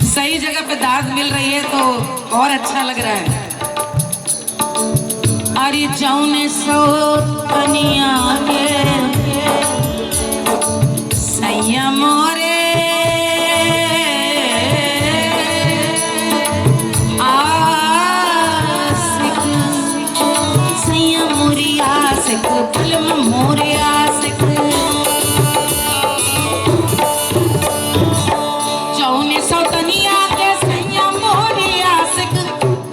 सही जगह पे दाद मिल रही है तो और अच्छा लग रहा है। अरे जौने सो कनिया के सैया मोरे आशिक, सैया मोरी आशिक, फिल्म मोरे आशिक, जौने सो कनिया के सैया मोरी आशिक,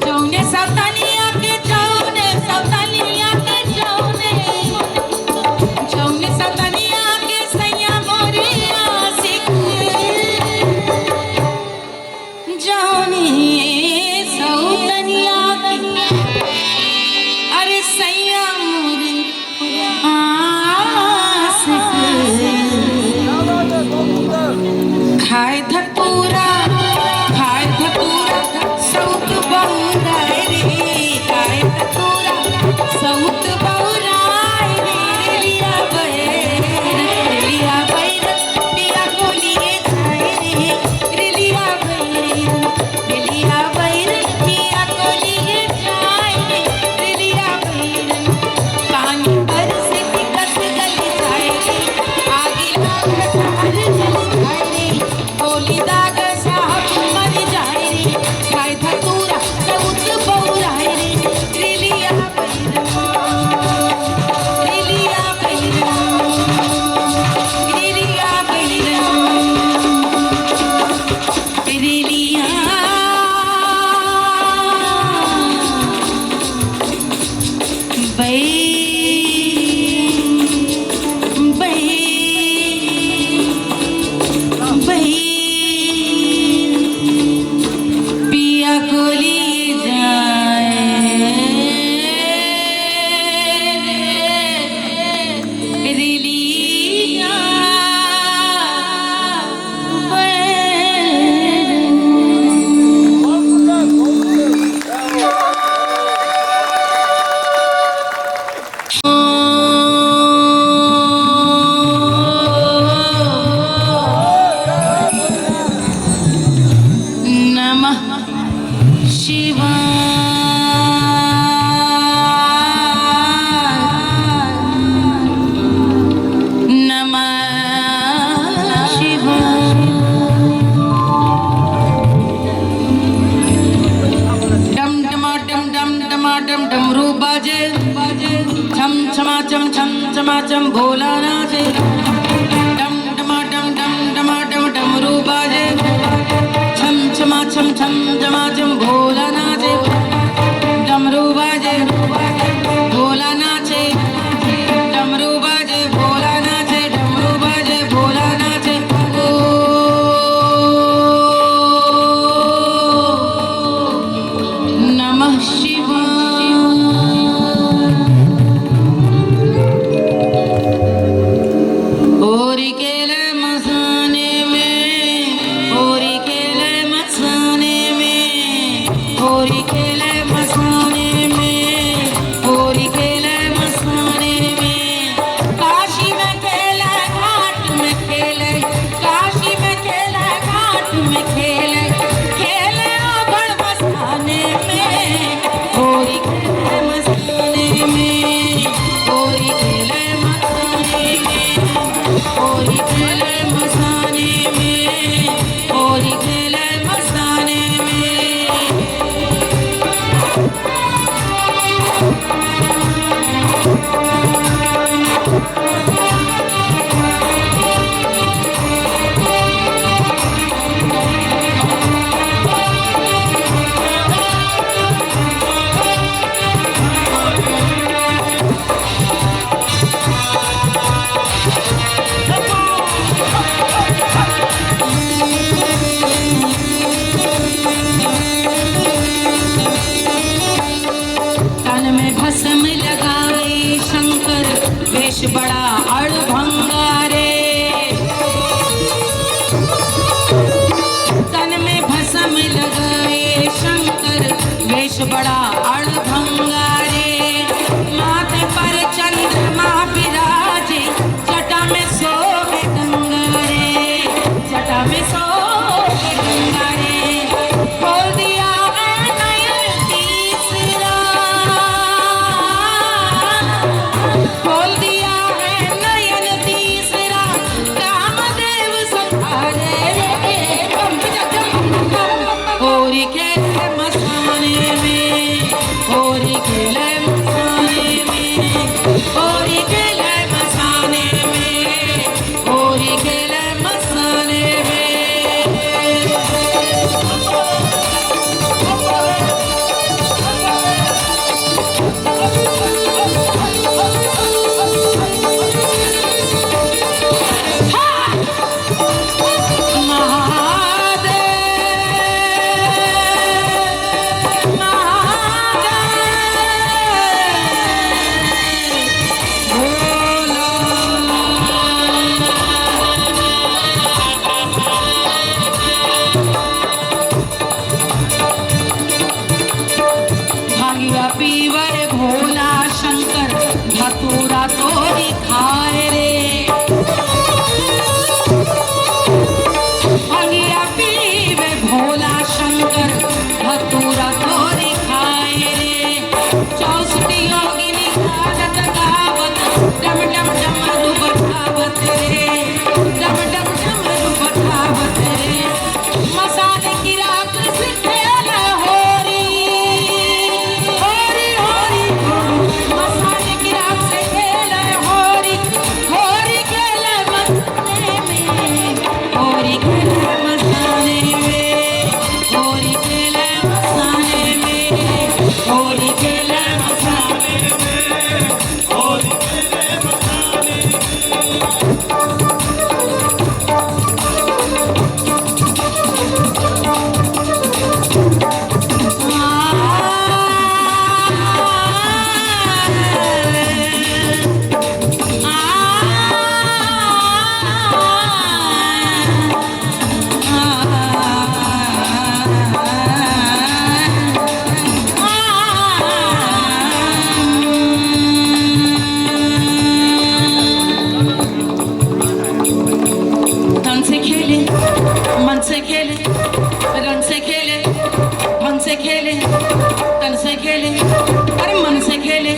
जौने सो कनिया के जौने सो कनिया के जौने सो कनिया के सैया मोरी आशिक, जौने सो कनिया के अरे सैया मोरी आशिक, खाए धतूरा सौत बहुरा रे, खाए धतूरा सौत बहुरा रे, लिया बैर पिया को लिए जाए रे, लिया बैर पिया को लिए जाए रे, लिया बैर पानी पर से टिकट गली जाए रे, आगे लाग सार जल जाए रे, गोली दाग साहब मर जाए रे, खाए धतूरा सौत बहुरा रे, लिया बैर लिया बैर लिया बैर लिया पिया को लिए जाए रे, लिया नमः शिवाय, नमः शिवाय। डम टमाटम डम टमाटम डमरू बाजे, छम छमाचम छम छमाचम भोला नाचे, डम टमाटम डमरू बाजे, छम छमाचम छम छमाचम भोला होरी खेले मसाने में, होरी खेले मसाने में। काशी में खेले, घाट में खेले, काशी में खेले, घाट में खेले, खेले ओघड़ मसाने में। होरी खेले मसाने में, होरी खेले मसाने में, होरी खेले मसाने में, होरी खेले मसाने में। तन में भस्म लगाए शंकर, वेश बड़ा अड़भंगा रे। तन में भस्म लगाए शंकर, वेश बड़ा अड़भंगा रे। माथे पर चंद्रमा विराजे, जटा में सोहे गंगा रे, जटा में सोहे गंगा रे। खोल दिया है नयन तीसरा, खोल दिया है नयन तीसरा, कामदेव संहारे रे। होरी खेले मसाने में, होरी खेले मसाने में, होरी खेले मसाने में, होरी खेले मसाने में। भांगिया पीवर भोला शंकर, धतूरा तोरी खाए रे। भांगिया पीवे भोला शंकर, धतूरा तोरी खाए रे। चौसठी योगिनी गावत गावत, डम डम डमरू बजावत रे, डम डम डमरू बजावत रे। मसाले की राख से खेला होरी, होरी होरी मसाले की राख से खेला होरी। होरी खेले मसाने में, होरी खेले मसाने में, होरी खेले मसाने में, होरी खेले मसाने में, होरी खेले मसाने में। तन से खेले, मन से खेले, रंग से खेले, ढंग से खेले, तन से खेले, अरे मन से खेले,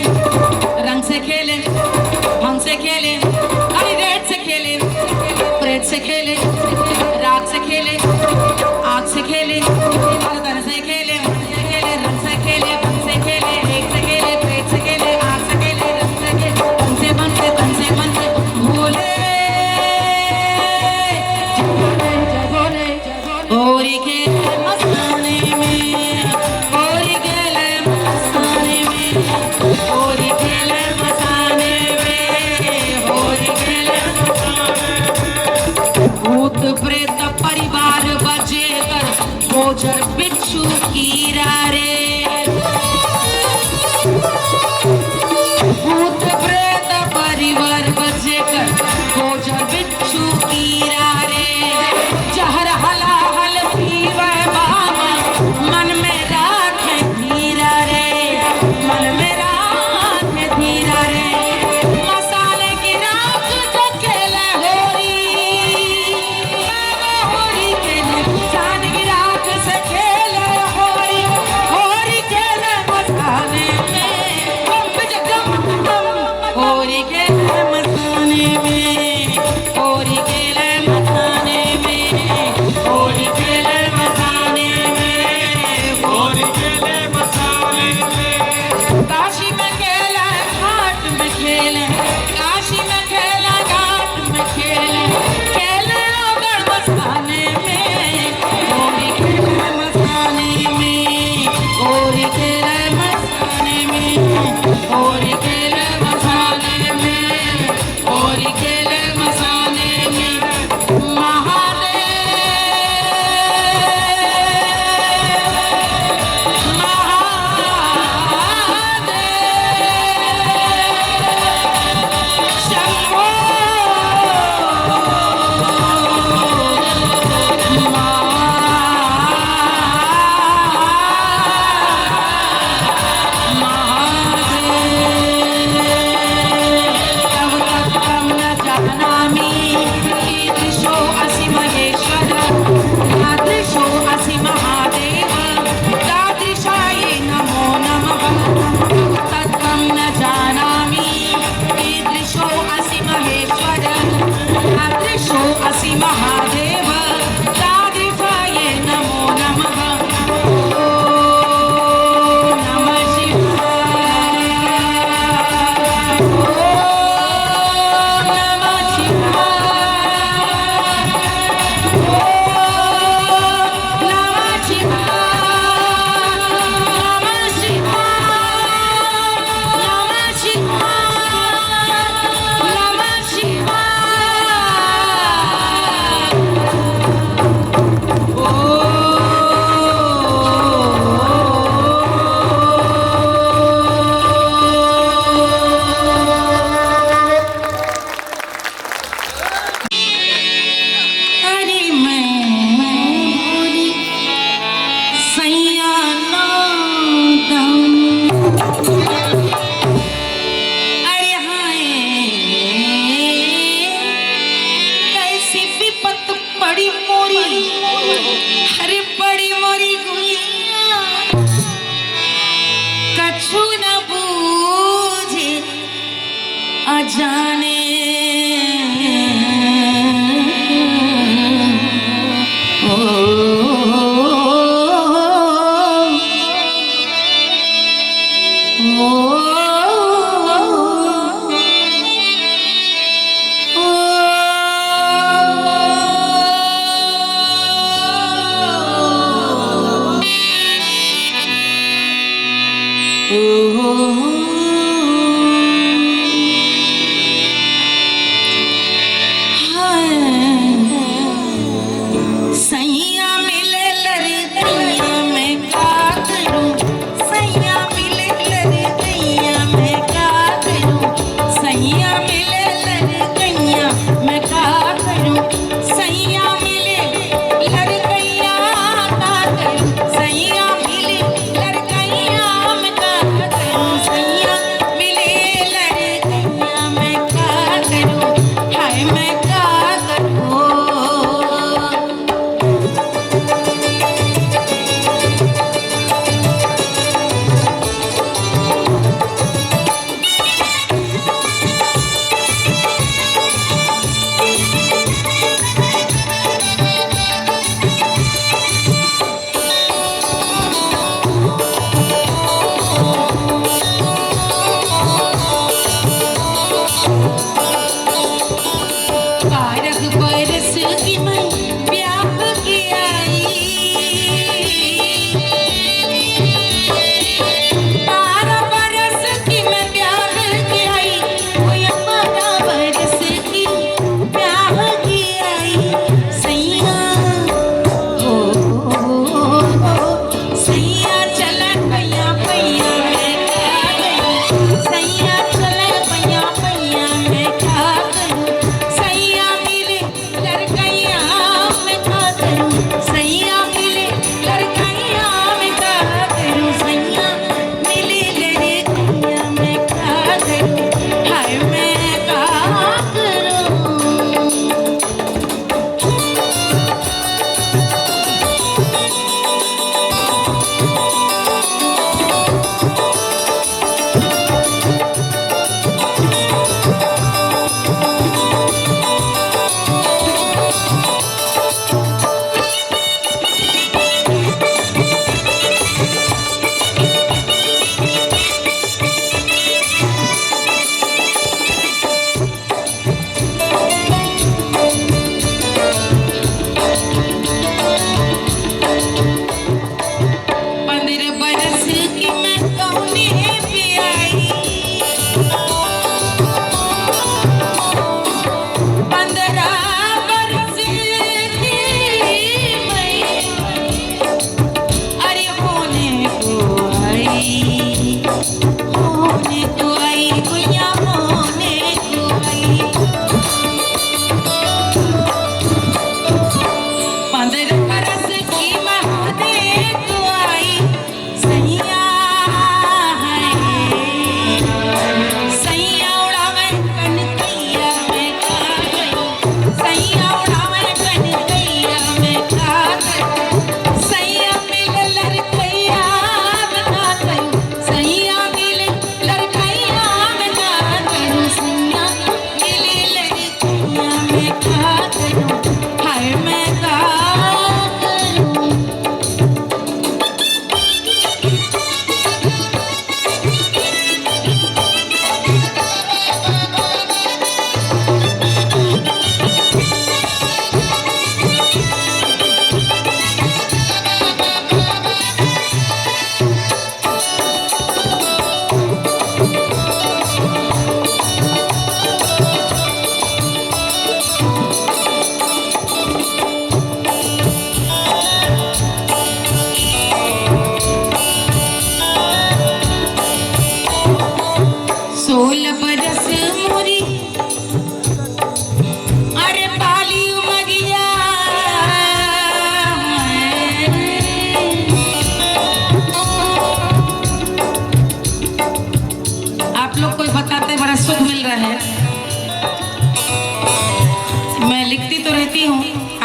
रंग से खेले, ढंग से खेले, अरे रेत से खेले, प्रेत से खेले, रात से खेले, आग से खेले, अरे तन से खेले, मन से खेले, रंग से खेले, ढंग से खेले, एक से खेले, प्रेत से खेले, आग से खेले, रंग से खेले, ढंग से मन से, तन से मन से भोले। होरी खेले मसाने में, होरी खेले मसाने में, होरी खेले मसाने में, होरी खेले मसाने में। भूत प्रेत परिवार बजेकर, गोचर बिच्छू कीरा रे। जाने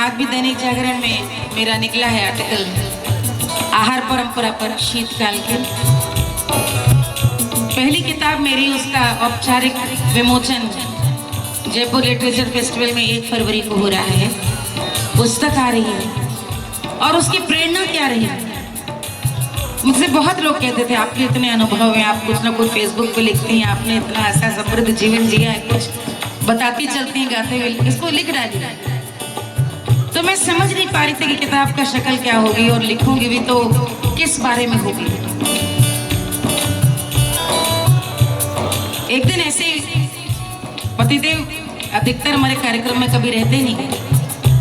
आज भी दैनिक जागरण में मेरा निकला है आर्टिकल आहार परंपरा पर शीतकाल के। पहली किताब मेरी, उसका औपचारिक विमोचन जयपुर लिटरेचर फेस्टिवल में 1 फरवरी को हो रहा है। पुस्तक आ रही है और उसकी प्रेरणा क्या रही। मुझसे बहुत लोग कहते थे आपके इतने अनुभव हैं, आप कुछ ना कुछ फेसबुक पे लिखती हैं, आपने इतना ऐसा समृद्ध जीवन जिया है, कुछ बताती चलती हैं गाते हुए, इसको लिख डालिए। तो मैं समझ नहीं पा रही थी कि किताब का शक्ल क्या होगी और लिखूंगी भी तो किस बारे में होगी। एक दिन ऐसे पतिदेव अधिकतर हमारे कार्यक्रम में कभी रहते नहीं,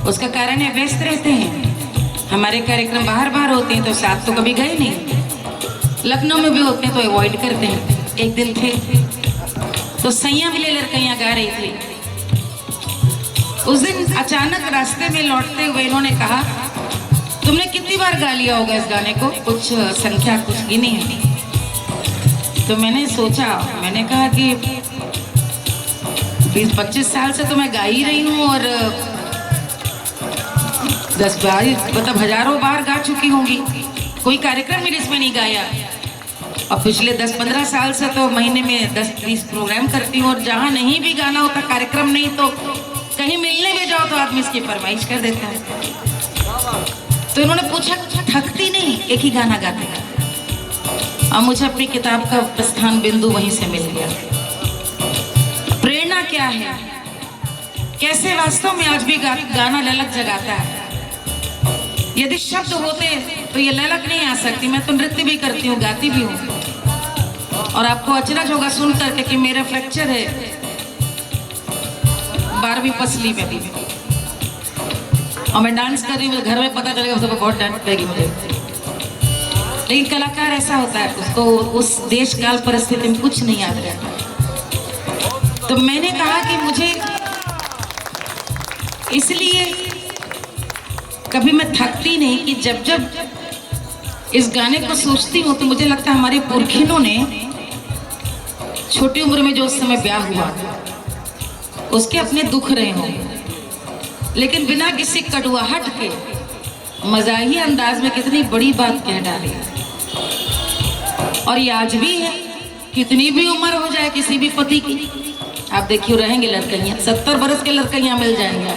उसका कारण है व्यस्त रहते हैं। हमारे कार्यक्रम बाहर होते हैं तो साथ तो कभी गए नहीं, लखनऊ में भी होते हैं तो अवॉइड करते हैं। एक दिन थे तो सैया मिले लड़कैयाँ गा रही थी। उस दिन अचानक रास्ते में लौटते हुए इन्होंने कहा, तुमने कितनी बार गा लिया होगा इस गाने को, कुछ संख्या कुछ गिनी है। तो मैंने सोचा, मैंने कहा कि 20-25 साल से तो मैं गा ही रही हूँ और 10-12 मतलब हजारों बार गा चुकी होंगी, कोई कार्यक्रम मेरे इसमें नहीं गाया। और पिछले 10-15 साल से तो महीने में 10-20 प्रोग्राम करती हूँ और जहाँ नहीं भी गाना होता, कार्यक्रम नहीं तो कहीं मिलने में जाओ तो आदमी इसकी फरमाइश कर देता है। तो इन्होंने पूछा, थकती नहीं एक ही गाना गाते हैं? और मुझे अपनी किताब का प्रस्थान बिंदु वहीं से मिल गया। प्रेरणा क्या है, कैसे वास्तव में आज भी गाना ललक जगाता है। यदि शब्द होते तो ये ललक नहीं आ सकती। मैं तो नृत्य भी करती हूँ, गाती भी हूँ। और आपको अचरज होगा सुन करके कि मेरा फ्रैक्चर है 12वीं पसली में भी, और मैं डांस कर रही हूँ, घर में पता चलेगा सबको बहुत डांट पड़ेगी मुझे। लेकिन कलाकार ऐसा होता है, उसको उस देश काल परिस्थिति में कुछ नहीं याद रहता। तो मैंने कहा कि मुझे इसलिए कभी मैं थकती नहीं कि जब जब इस गाने को सोचती हूँ तो मुझे लगता है हमारे पुरखिनों ने छोटी उम्र में जो उस समय ब्याह हुआ उसके अपने दुख रहे होंगे, लेकिन बिना किसी कड़ुआहट के मजाही अंदाज में कितनी बड़ी बात कह डाली। और ये आज भी है, कितनी भी उम्र हो जाए किसी भी पति की, आप देखिए रहेंगे लड़कइयाँ, 70 बरस के लड़कइयाँ मिल जाएंगे।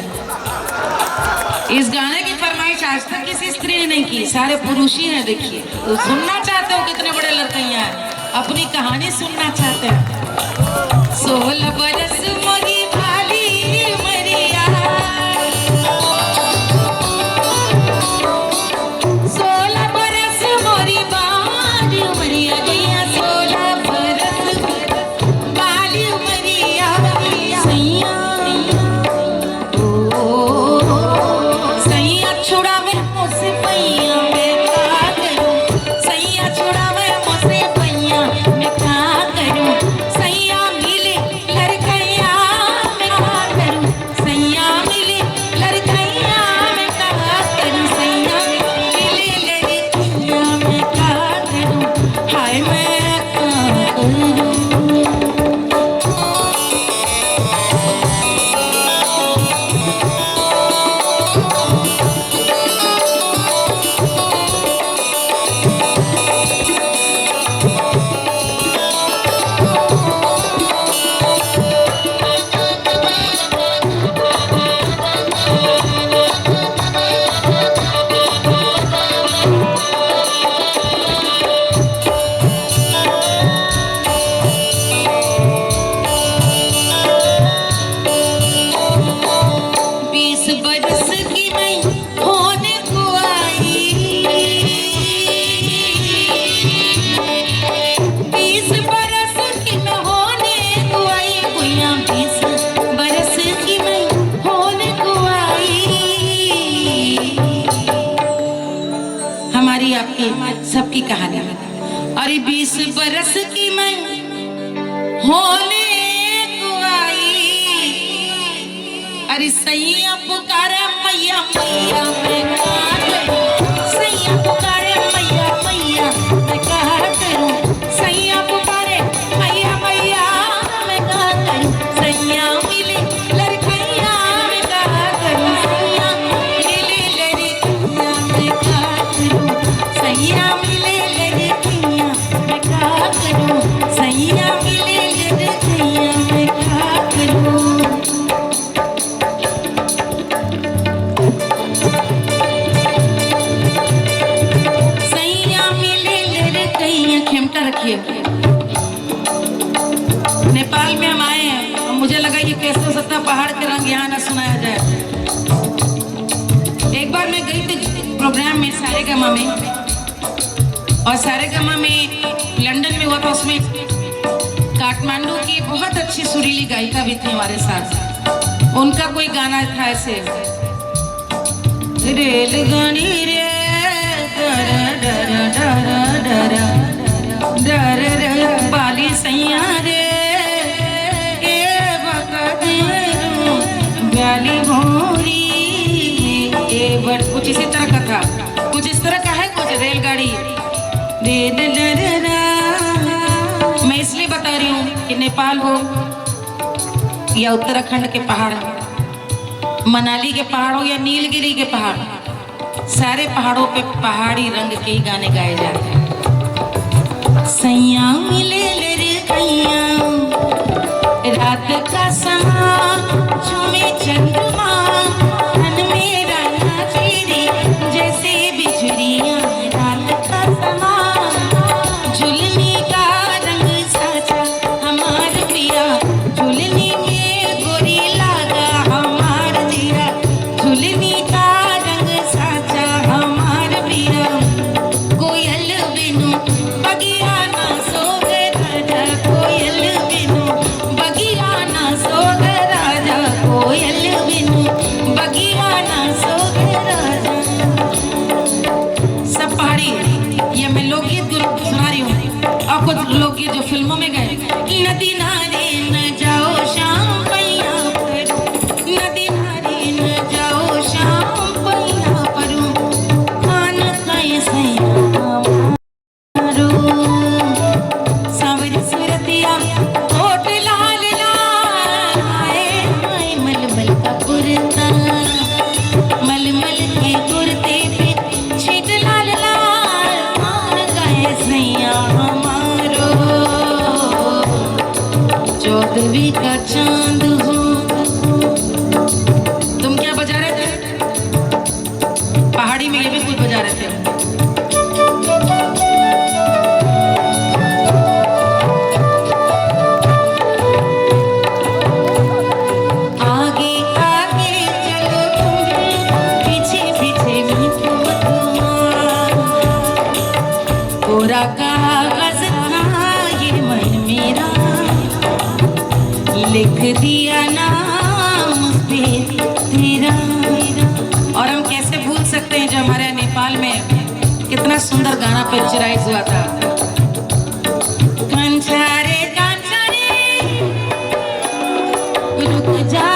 इस गाने की फरमाइश आज तक किसी स्त्री ने नहीं की, सारे पुरुष ही हैं। देखिए तो सुनना चाहते हो कितने बड़े लड़कइयाँ हैं, अपनी कहानी सुनना चाहते हैं। 16 बरस मोरी भाली मरिया, 16 बरस मोरी बाली मरिया गैया, 16 बरस बाली मरिया सैया छुड़ावे मुझसे पैया मैं क्या करूं, सैया छुड़ावे मुझसे पैया मैं क्या करूं, सैया मिले लड़कैया मैं क्या करूं, सैया मिले लड़कैया मैं क्या करूं, सैया मिले लड़कैया मैं क्या करूं, हाय मैं क्या करूं। सबकी कहानी। अरे 20 बरस की मैं होने को आई, अरे सैया पुकारे मैया मैया मैं क्या करूं, सैया पुकारे मैया मैया मैं क्या करूं, सैया पुकारे मैया मैया मैं क्या करूं, सैया मिले लड़कैया मैं क्या करूं, सैया मिले लड़कैया मैं क्या करूं, सैया मिले लड़कैया मैं क्या करूं, सैया घंटा रखिए। नेपाल में हम आए हैं और मुझे लगा ये कैसे हो सकता पहाड़ के रंग यहाँ ना सुनाया जाए। एक बार मैं गई थी प्रोग्राम में सारेगामा में, और सारेगामा में लंदन में हुआ था। उसमें काठमांडू की बहुत अच्छी सुरीली गायिका भी थी हमारे साथ। उनका कोई गाना था ऐसे, रेलगाड़ी रे डर डर डर डर डर डर बाली सैया रे ए बकदेरू ब्याली भोरी ए बट कुछ इसी तरह का था, कुछ इस तरह का है कुछ रेलगाड़ी रे डर। मैं इसलिए बता रही हूँ कि नेपाल हो या उत्तराखंड के पहाड़, मनाली के पहाड़ हो या नीलगिरी के पहाड़, सारे पहाड़ों पे पहाड़ी रंग के ही गाने गाए जाते हैं। सैया मिले ले रे कैया रात का समा झूमे चंद्रमा मन मेरा नाचेरी जैसे बिजुरियां रात का समा झुलने का रंग साचा हमार प्रिया झुलने में गोरी लागा हमार दिया झुलने का रंग साचा हमार प्रिया कोयल बिनु बगिया ना सोगे राजा कोयल बिनु बगिया ना सोगे राजा कोयल बिनु बगिया ना सोगे राजा। सब पहाड़ी, ये मैं लोकगीत सुना रही हूँ आपको, लोकगीत जो फिल्मों में गए। नदी नारे न जाओ शाम पैया पर, नदी नारे न जाओ शाम पैया पर, खान खाए सैया मारो सावर सुरतिया होठ लाल लाल आए आए मलमल का कुर्ता मलमल के कुर्ते पे छीट लाल लाल खान खाए सैया हमारो चौदहवीं का चांद हो। तुम क्या बजा रहे थे? पहाड़ी में ये भी कुछ बजा रहे थे। आगे आगे चलो तुम पीछे पीछे भी पूरा कागज था ये मन मेरा लिख दिया नाम उस पे तेरा। और हम कैसे भूल सकते हैं जो हमारे नेपाल में कितना सुंदर गाना पिक्चराइज हुआ था। कंचारे कंचारे रुक जा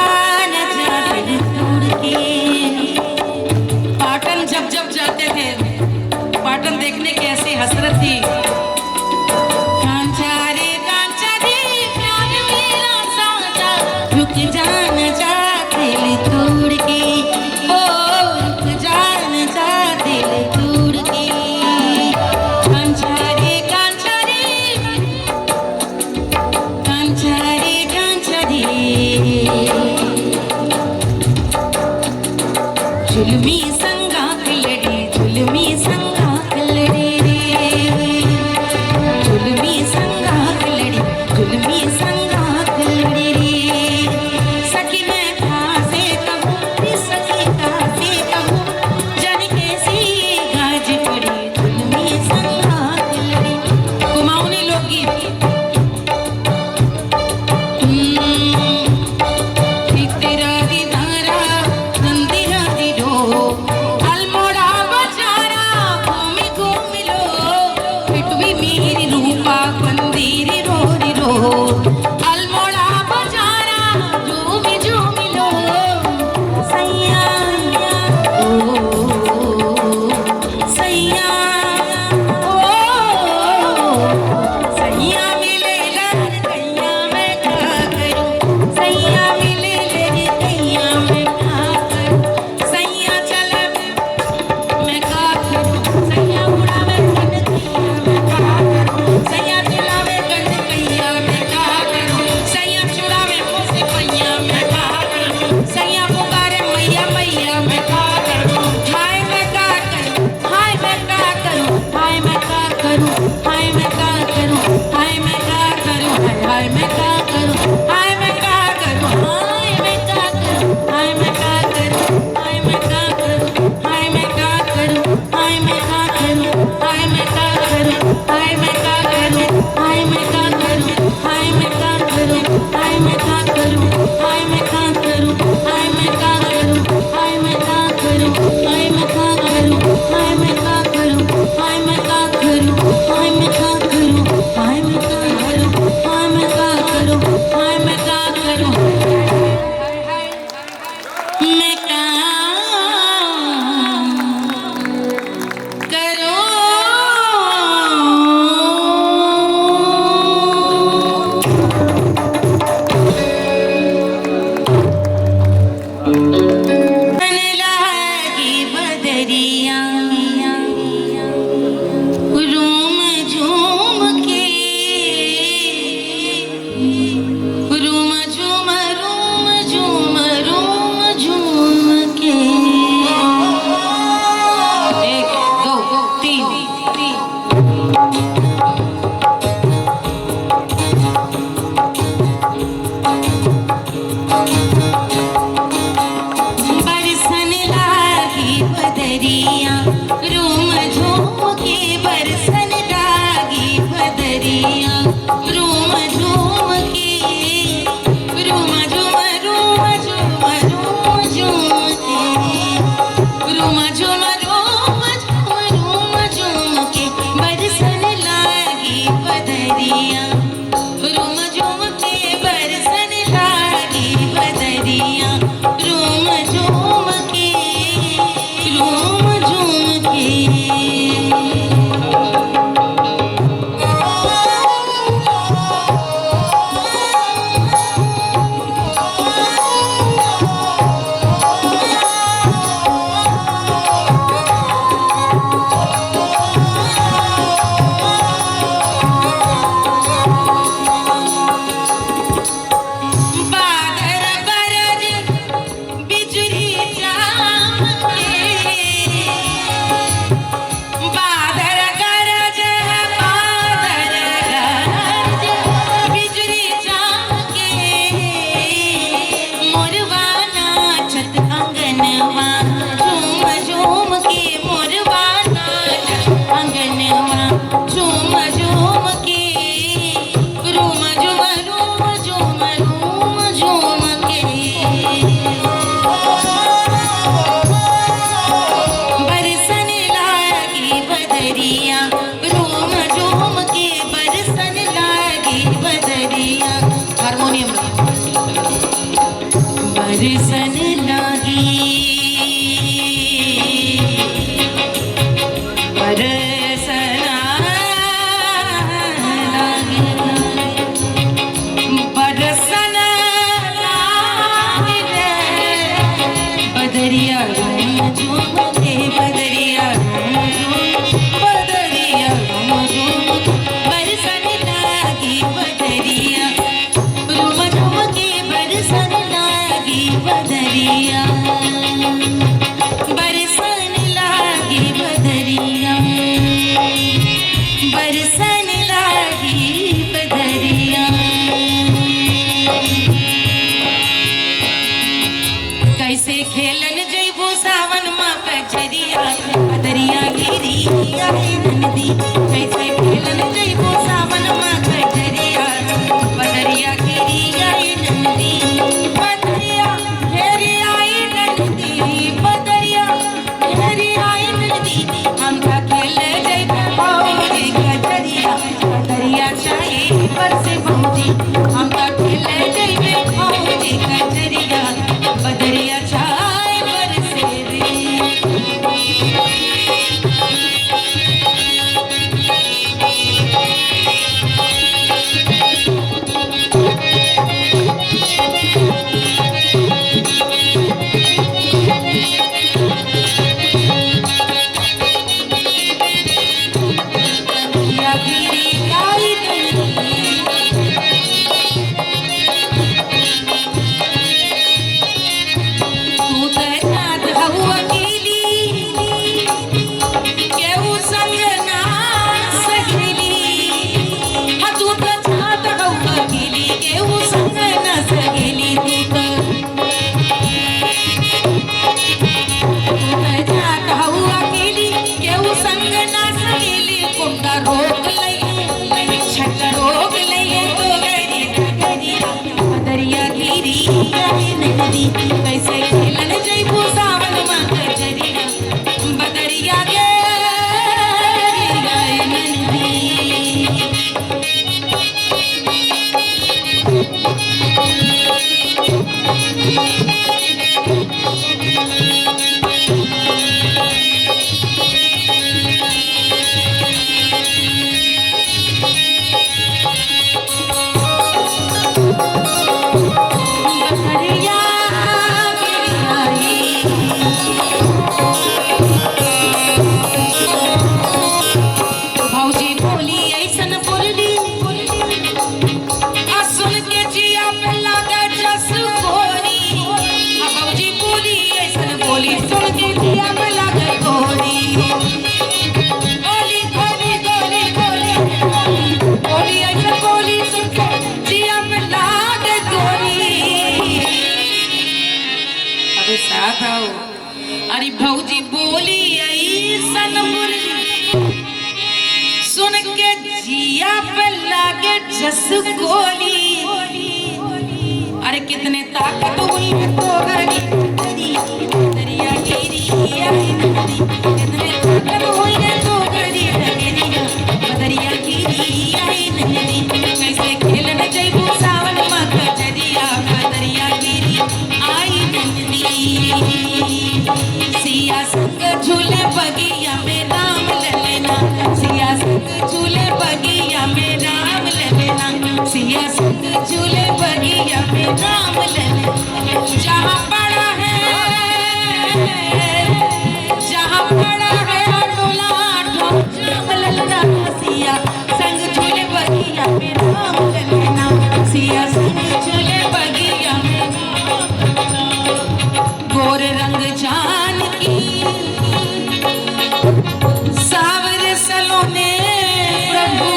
न जा दिल तोड़ के। पाटन जब जब जाते थे, पाटन देखने की ऐसी हसरत थी। कंचारे कंचारे प्यार मेरा साजा रुक जा न जा दिल तोड़ के, ओ रुक जा न जा दिल तोड़ के। कंचारे कंचारे कंचारे कंचारे जुल्मी संगा लड़ी जुल्मी संगा लड़ी रे जुल्मी संगा लड़ी जुल्मी संगा लड़ी रे। सखी मैं खासे कहूँ सखी खासे कहूँ जन कैसी गाज पड़ी जुल्मी संगा लड़ी। कुमाऊनी लोकगीत। तेरा दीदारा नंदिरा दी डो बदरिया रूम झूम के रूम झूम रूम झूम रूम झूम के रूम झूम रूम झूम रूम झूम के बरसन लागी बदरिया रूम झूम के बरसन लागी बदरिया रूम झूम के रूम झूम के बादर बरज बिजुली जाके बादर गरज बादर गरज बिजुली जाके मोरवा नाचत अंगनवा झूम झूम के मोरवा नाचत अंगनवा झूम झूम के रूम झूम रूम झूम रूम झूम के बरसन लागी बदरिया रूम झूम के बरसन लागी बदरिया हारमोनियम बरसन लागी बरसना लागी बरसन लागी रे बदरिया झूम झूम के बदरिया बदरिया झूम बरसन लागी बदरिया रूम झूम के बरसन लागी बदरिया बरसन लागी बदरिया बरसन लागी बदरिया कैसे खेलन जइबो सावन माँ कचरिया बदरिया गिरी आई नदी कैसे खेलन जइबो सावन माँ कचरिया बदरिया गिरी आई नदी बदरिया घेरी आई नदी बदरिया घेरी आई नदी हम का खेल जइबो भौजी कचरिया बदरिया चाहे पर से भौजी हम का खेल जइबो भौजी कचरिया बदरिया चाय बरसे रे बदरिया गिरी आई नदी तू त नाथ हऊ अकेली केहू संग ना सहेली हाँ तू त नाथ हऊ अकेली केहू संग ना सहेली तू त नाथ हऊ अकेली केहू संग ना सहेली कुंडा रोक लइए छट रोक लइए तो गरी गरिया बदरिया गिरी आई नदी कैसे खेलन जइबू सावन माँ कचरिया बदरिया गिरी आई नदी बदरिया गिरी आई भौजी बोली ऐसन बोलली आ सुन के जिया पे लागे जस गोरी आ भौजी बोली ऐसन बोली सुन के जिया पे लागे गोरी बोली बोली बोली बोली बोली ऐसन बोली सुन के जिया पे लागे गोरी अबे साथ आओ अरे भौजी बोली ऐसन बोली सुन के जी सिया पे लागे जस गोली, अरे कितने ताकत हुई है तो गरी दरिया गिरी आई नदी, कितने ताकत हुई है तो गरी दरिया गिरी आई नदी, कैसे खेलने जइबू सावन मत दरिया दरिया गिरी आई नदी। सिया संग झूले बगिया में राम ललना, सिया संग झूले बगिया में राम ललना, सिया संग झूले बगिया में राम ललना। जहाँ पड़ा है डोला राम ललना, सिया संग झूले बगिया में राम ललना, सिया संग झूले बगिया में गोर रंग जान की सावरे सलोने प्रभु,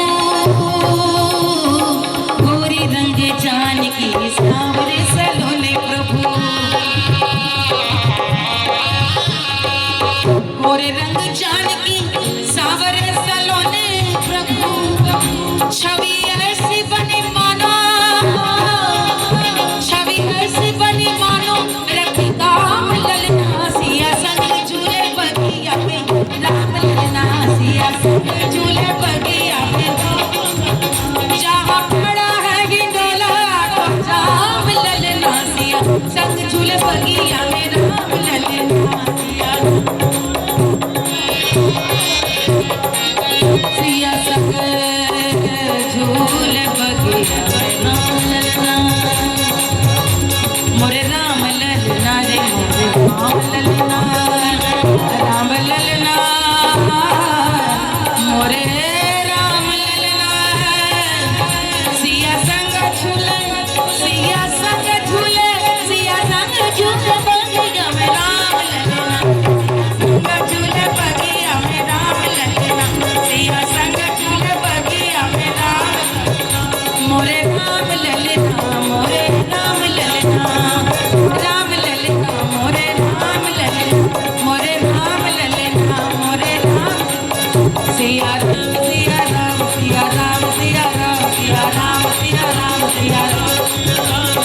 गोरी रंग जान की सावरे सलोने प्रभु, गोरे रंग जान की सावरे सलोने प्रभु, छवि ऐसी बनी मानो, छवि ऐसी बनी मानो रखी दाम ललना, सिया संग झूले बगिया में राम ललना, सिया संग झूले बगिया में जहाँ खड़ा है हिंडोला तो राम ललना, सिया संग झूले बगिया में राम ललना, सिया संग झूले बगिया में राम ललना, मोरे राम ललना रे मोरे राम ललना, मोरे राम ललना, सिया संग झूले, सिया संग झूले, सिया संग झूले बगिया में राम ललना, झूले बगिया में राम ललना, सिया संग झूले बगिया में राम, मोरे राम ललना, मोरे राम ललना, राम ललना, मोरे राम ललना, मोरे राम ललना, मोरे राम, सिया राम सिया राम सिया राम सिया राम सिया राम सिया राम सिया राम,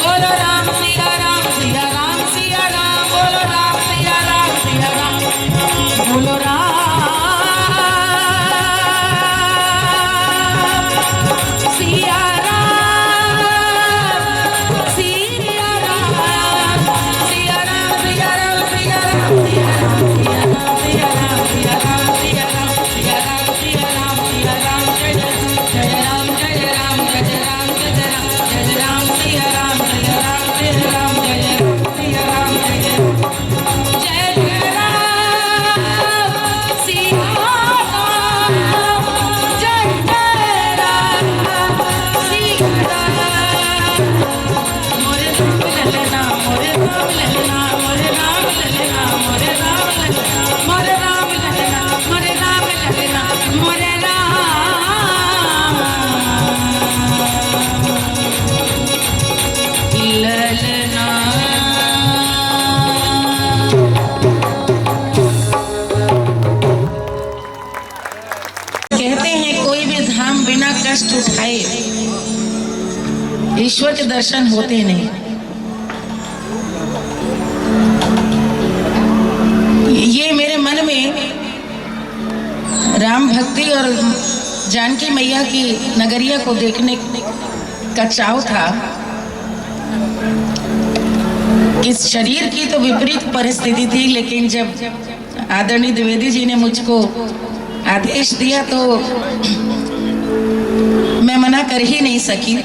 बोलो राम सिया राम सिया राम सिया राम, बोलो राम सिया राम सिया राम, बोलो राम सिया कष्ट उठाए ईश्वर के दर्शन होते नहीं। ये मेरे मन में राम भक्ति और जानकी मैया की नगरिया को देखने का चाव था। इस शरीर की तो विपरीत परिस्थिति थी, लेकिन जब आदरणीय द्विवेदी जी ने मुझको आदेश दिया तो मैं मना कर ही नहीं सकी।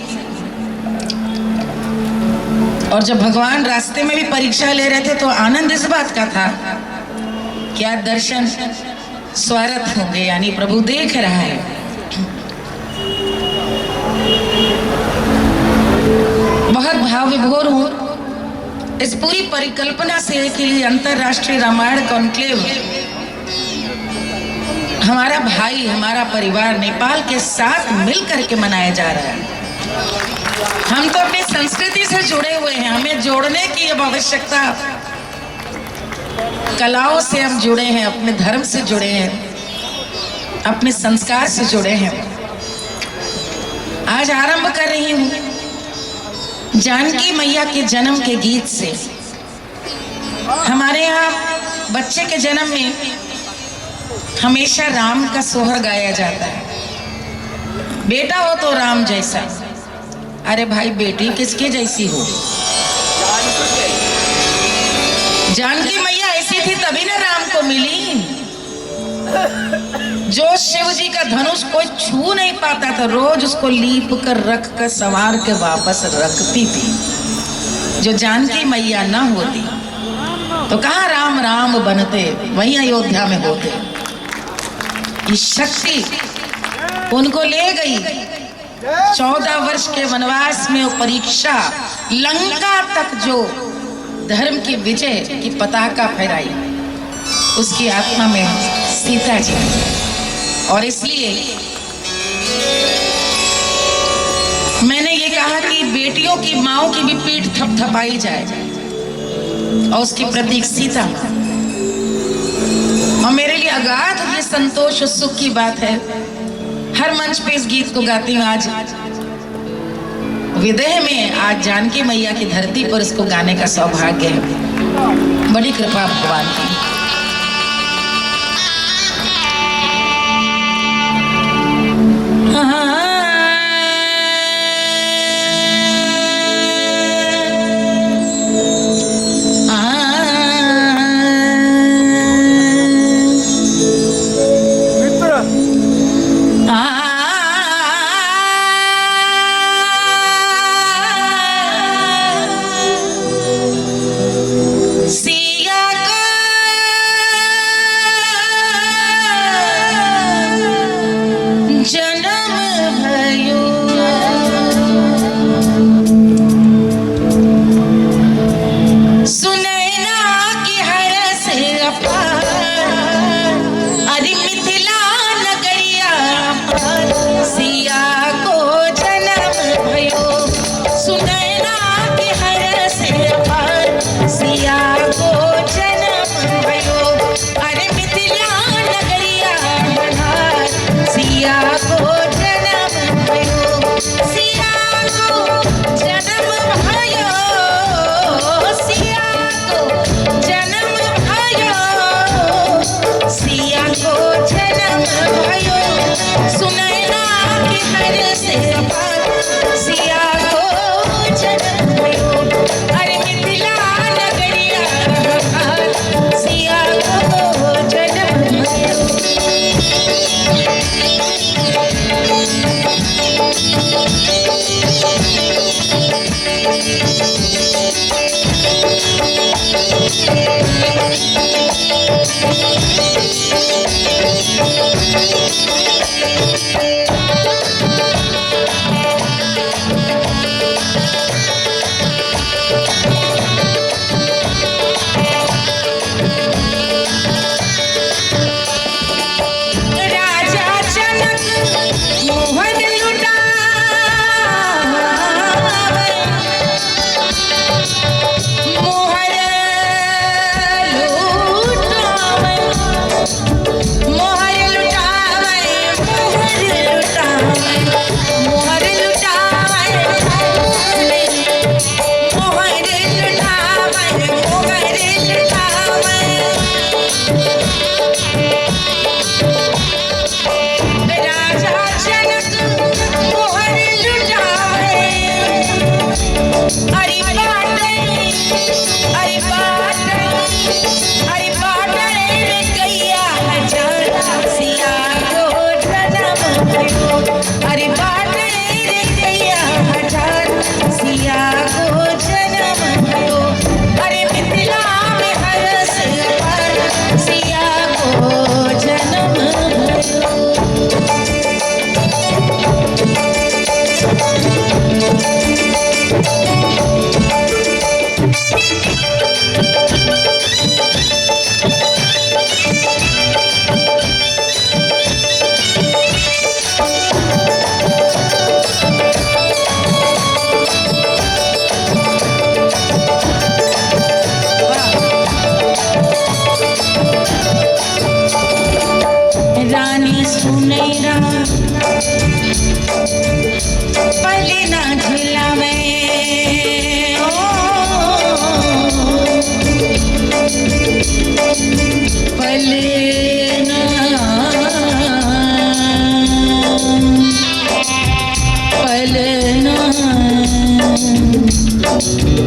और जब भगवान रास्ते में भी परीक्षा ले रहे थे तो आनंद इस बात का था कि आज दर्शन स्वारथ होंगे, यानी प्रभु देख रहा है। बहुत भाव विभोर हूँ इस पूरी परिकल्पना से कि अंतरराष्ट्रीय रामायण कॉन्क्लेव हमारा भाई, हमारा परिवार नेपाल के साथ मिलकर के मनाया जा रहा है। हम तो अपनी संस्कृति से जुड़े हुए हैं, हमें जोड़ने की अब आवश्यकता, कलाओं से हम जुड़े हैं, अपने धर्म से जुड़े हैं, अपने संस्कार से जुड़े हैं। आज आरंभ कर रही हूँ जानकी मैया के जन्म के गीत से। हमारे यहाँ बच्चे के जन्म में हमेशा राम का सोहर गाया जाता है। बेटा हो तो राम जैसा। अरे भाई बेटी किसके जैसी हो? जानकी मैया ऐसी थी तभी ना राम को मिली। जो शिव जी का धनुष कोई छू नहीं पाता था, रोज उसको लीप कर रख कर संवार के वापस रखती थी। जो जानकी मैया ना होती तो कहाँ राम राम बनते, वहीं अयोध्या में होते। ये शक्ति उनको ले गई 14 वर्ष के वनवास में। वो परीक्षा लंका तक जो धर्म की विजय की पताका फहराई, उसकी आत्मा में सीता जी। और इसलिए मैंने ये कहा कि बेटियों की माओं की भी पीठ थपथपाई जाए, और उसकी प्रतीक सीता मां। और मेरे लिए अगाध ये संतोष और सुख की बात है, हर मंच पे इस गीत को गाती हूँ। आज विदेह में, आज जानकी मैया की धरती पर इसको गाने का सौभाग्य है। बड़ी कृपा भगवान की।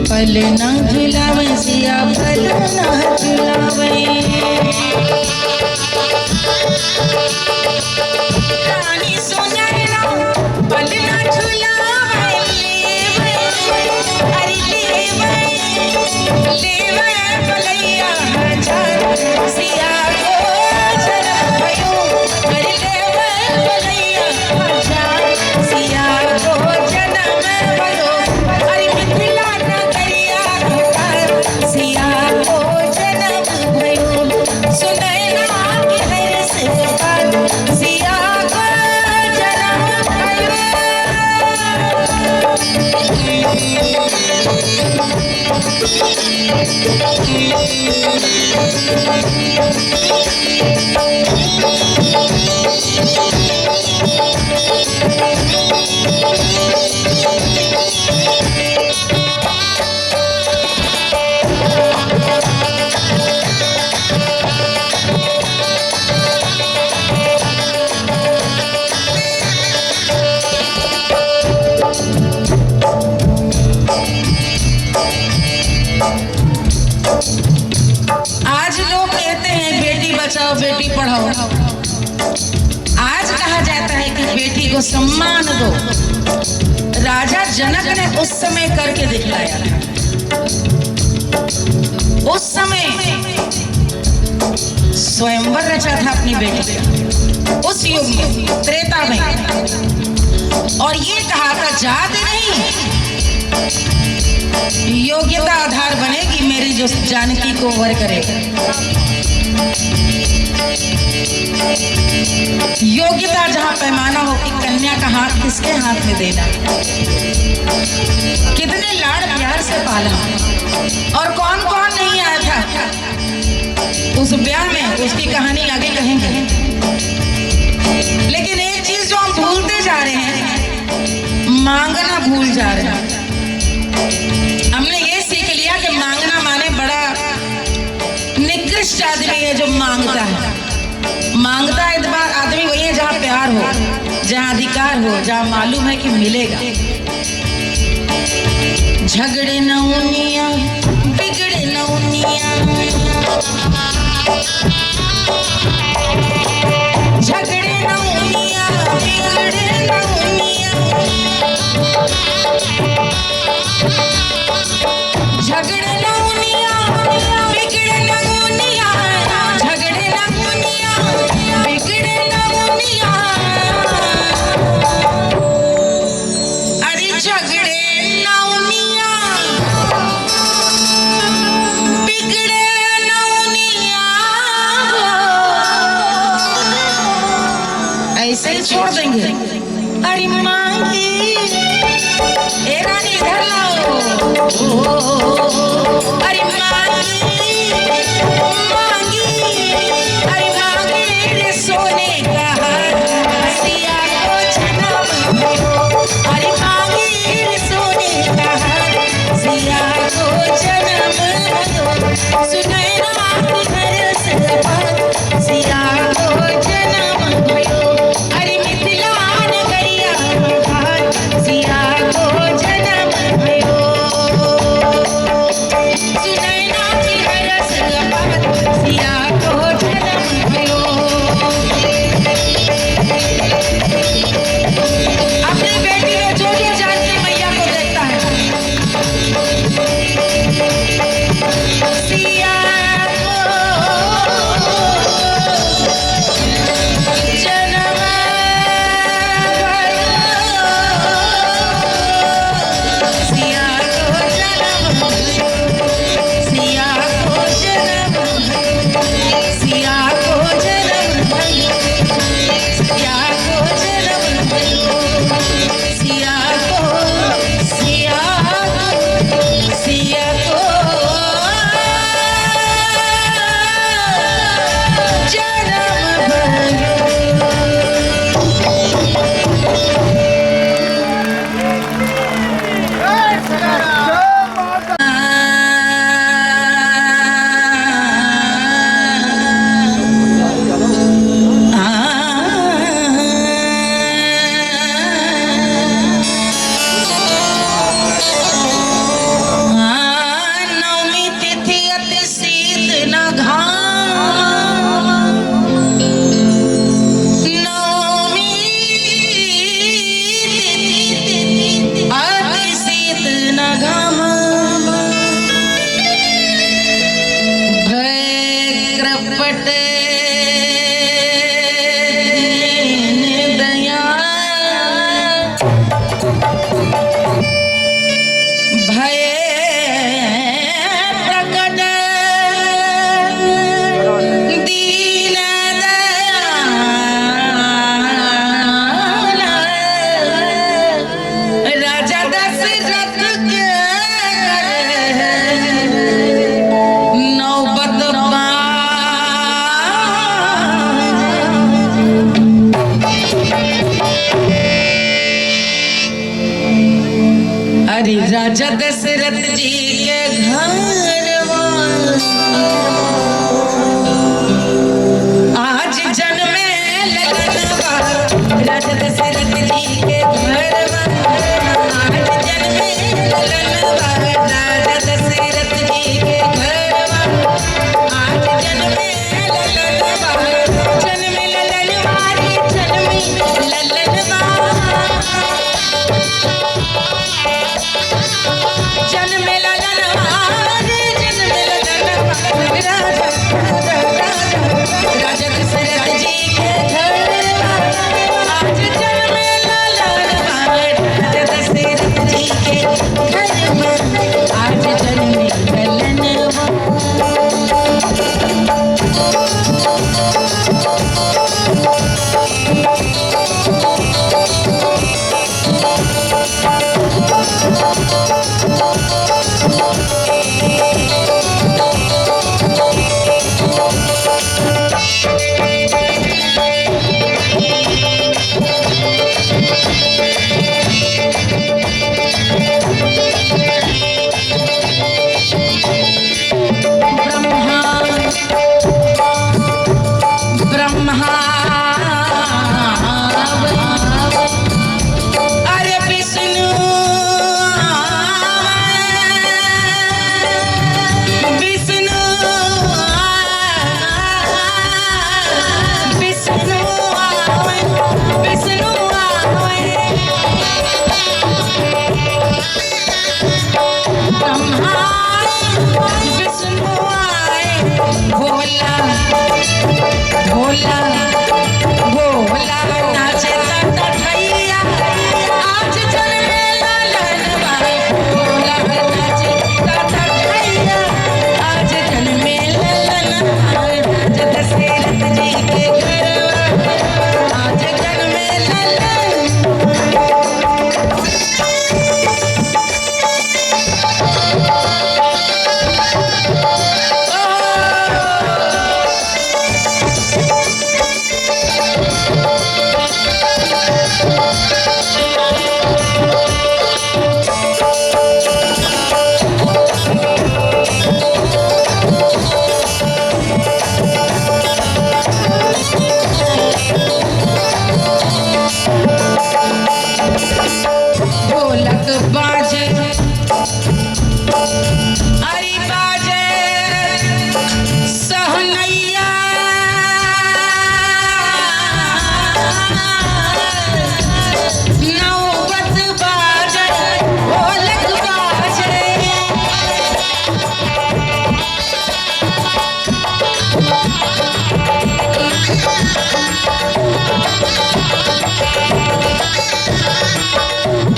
पलना झुलावे सिया पलना झुलावे रानी सोनैना पलना झुलावे लेवे अरे लेवे पलैया हजार सिया को जन्म भयो अरे लेवे पलैया हजार सिया को जन्म भयो अरे मिथिला नगरिया सिया को जन्म भयो सुनैना के हर से बात सिया को जन्म भयो आज लोग कहते हैं बेटी बचाओ बेटी पढ़ाओ। आज कहा जाता है कि बेटी को सम्मान दो। राजा जनक ने उस समय करके दिखलाया था। उस समय स्वयंवर रचा था अपनी बेटी का, उस युग में त्रेता में, और ये कहा था जाति नहीं योग्यता आधार बनेगी मेरी जो जानकी को वर करेगा। योग्यता जहां पैमाना हो कि कन्या का हाथ किसके हाथ में देना, कितने लाड़ प्यार से पाला, और कौन कौन नहीं आया था उस ब्याह में, उसकी कहानी आगे कहेंगे। लेकिन एक चीज जो हम भूलते जा रहे हैं, मांगना भूल जा रहे हैं। हमने ये सीख लिया कि मांगना माने बड़ा निकृष्ट आदमी है जो मांगता है। मांगता है आदमी वही है जहाँ प्यार हो, जहाँ अधिकार हो, जहाँ मालूम है कि मिलेगा। झगड़े नौनिया बिगड़े नौनिया, झगड़े नौनिया बिगड़े नौनिया, झगड़े नौनिया बिगड़े नौनिया, झगड़े नौनिया बिगड़े नौनिया, अरे झगड़े नौनिया बिगड़े नौनिया, अरे राजा दशरथ जी के घर आज जन्मे लगनवा, राजा दशरथ जी के घर आज जन्मे लगनवा, राजा दशरथ जी के घर आज जन्मे लगनवा, जन्मे ललनवा रे जन्मे ललनवा, जन्मे ललनवा रे जन्मे ललनवा, राजा दशरथ जी के घर आज जन्मे ललनवा, राजा दशरथ जी के घर आज जन्मे ललनवा।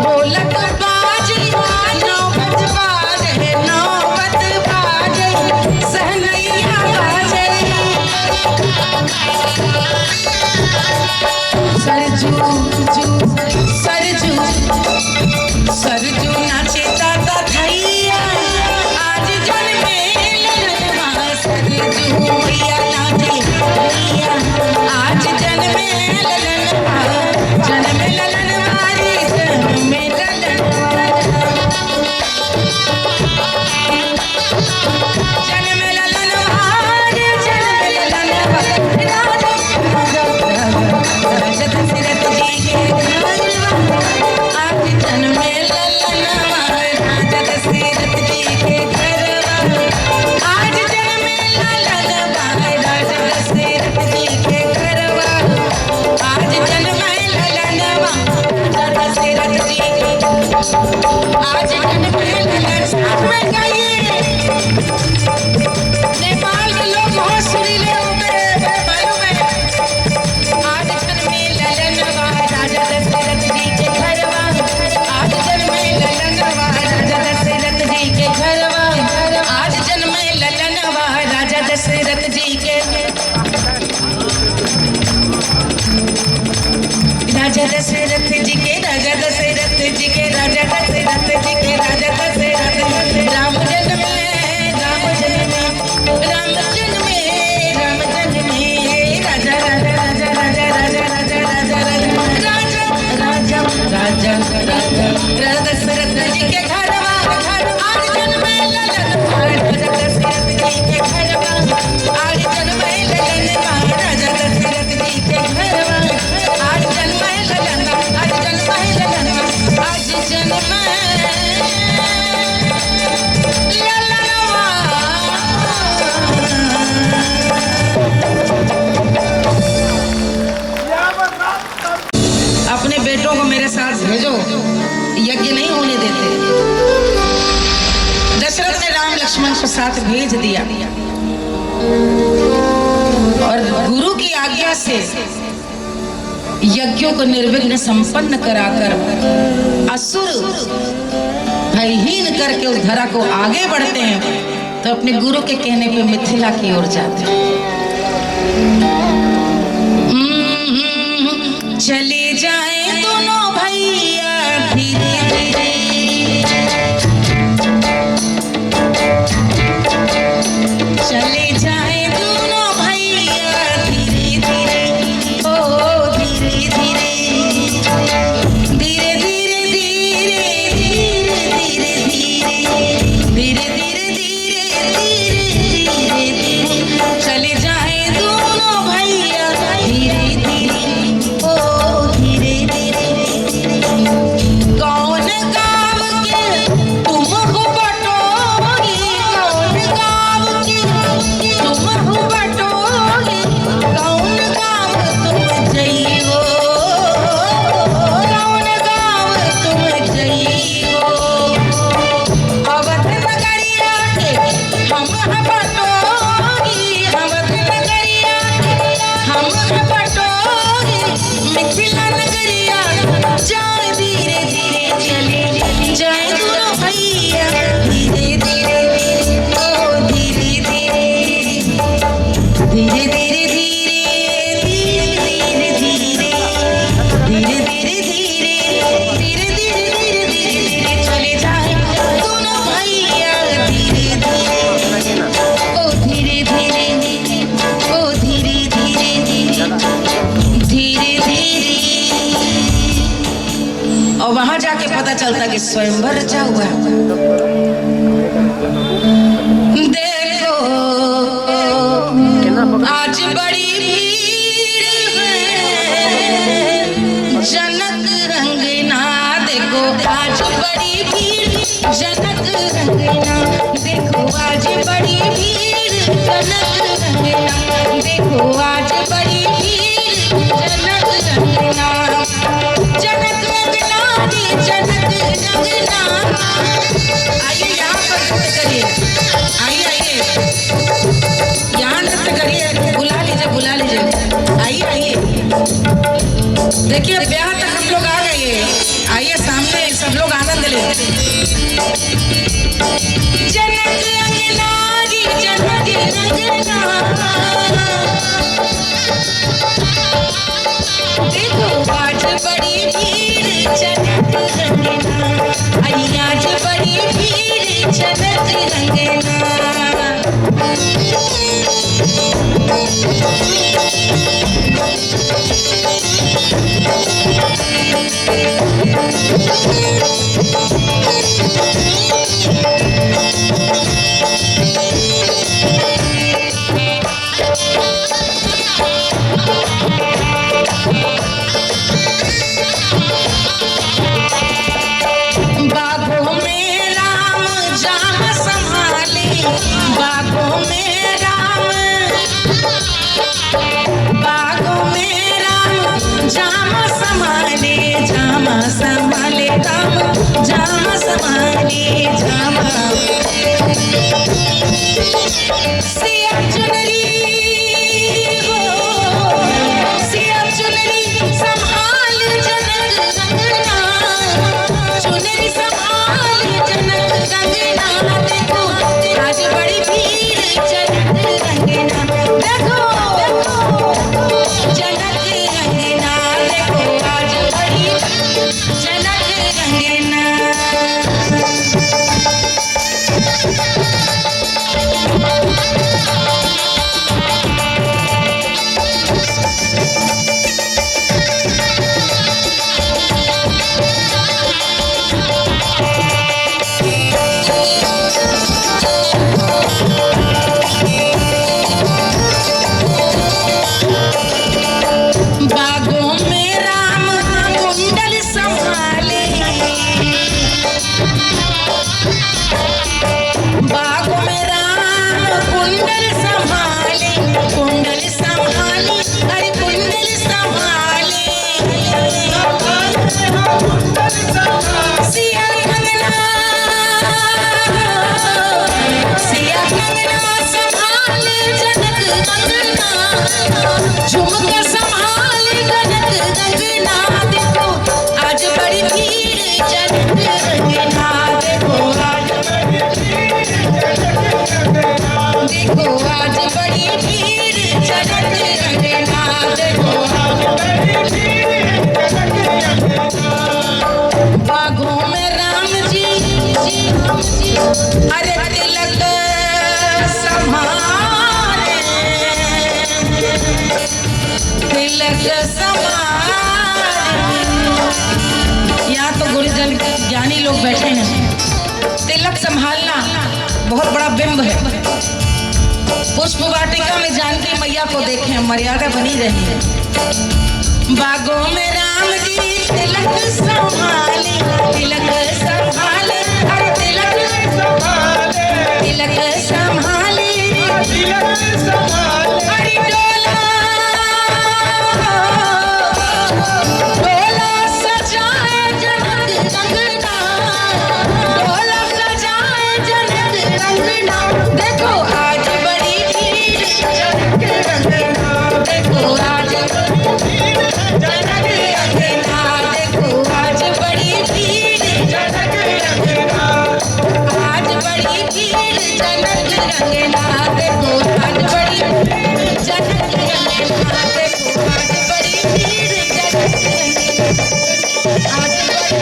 ढोलक बाजे नौबत बाजे दशरथ जी के घरवा आज जन्मे ललन राजा दशरथ जी के घरवा आज जन्मे ललन राजा दशरथ जी के घरवा आज जन्मे ललन आज जन्मे ललन आज जन्मे अपने बेटों को मेरे साथ भेजो, यज्ञ नहीं होने देते। दशरथ ने राम लक्ष्मण को साथ भेज दिया और गुरु की आज्ञा से यज्ञों को निर्विघ्न संपन्न कराकर असुर भयहीन करके उस धरा को आगे बढ़ते हैं तो अपने गुरु के कहने पे मिथिला की ओर जाते हैं। चले जाए दोनों भैया धीरे धीरे, चले जाए दोनों भैया धीरे धीरे, ओ धीरे धीरे, धीरे धीरे धीरे धीरे धीरे धीरे धीरे धीरे धीरे चले जाए दोनों भैया धीरे धीरे, कौन गाँव के तुम हो बटोही, कौन गाँव के तुम हो बटोही, कौन गाँव तुम जइयो, कौन गाँव तुम जइयो, अवध नगरिया के हम बटोही, अवध नगरिया के हम बटोही, मिथिला नगरिया जाए धीरे धीरे चले जाए दोनों भैया धीरे धीरे, ओ धीरे धीरे धीरे धीरे धीरे धीरे धीरे धीरे धीरे धीरे धीरे धीरे चले जाए दोनों भैया धीरे धीरे, ओ धीरे धीरे, ओ धीरे धीरे धीरे धीरे। और वहां जाके पता चलता कि स्वयंवर रचा हुआ है। देखो आज बड़ी भीड़ है जनक रंगना, देखो आज बड़ी भीड़ जनक रंगना, देखो आज बड़ी भीड़ जनक रंगना, देखो आज बड़ी भीड़ जनक रंगना, जनक रंगना रे जनक रंगना। आइए यहाँ पर नृत्य करिए, आइए आइए यहाँ नृत्य करिए, बुला लीजिए बुला लीजिए, आइए आइए। देखिए ब्याह तक हम लोग आ गए, आइए सामने सब लोग आनंद ले। जनक रंगना रे जनक रंगना, देखो आज बड़ी भीड़ जनक रंगना, आज बड़ी भीड़ जनक रंगना। बागों में राम जाम संभाले, बागों में राम, बागों में राम जाम संभाले, जाम संभाले राम जाम संभाले जाम। सिया चुनरी हो, सिया चुनरी संभाल जनक रंगना, चुनरी संभाल जनक रंगना, देखो आज बड़ी भीड़ जनक रंगना, देखो जनक रंगना, देखो आज बड़ी जनक रंगना। यहाँ तो गुरुजन ज्ञानी लोग बैठे हैं। तिलक संभालना बहुत बड़ा बिंब है। पुष्प वाटिका में जानकी मैया को देखें, मर्यादा बनी रही। बागों में राम जी तिलक संभाले, तिलक संभाले, अरे तिलक संभाले, तिलक संभाले, तिलक संभाले, अरे डोला डोला सजाए जनक रंगना, डोला सजाए जनक रंगना। देखो आज बड़ी भीड़ जनक रंगना, देखो आज जनक रंगना, देखो आज बड़ी भीड़ जनक रंगना, आज बड़ी भीड़ जनक रंगना, देखो आज बड़ी भीड़ जनक रंगना, देखो आज बड़ी भीड़ जनक रंगना, आज बड़ी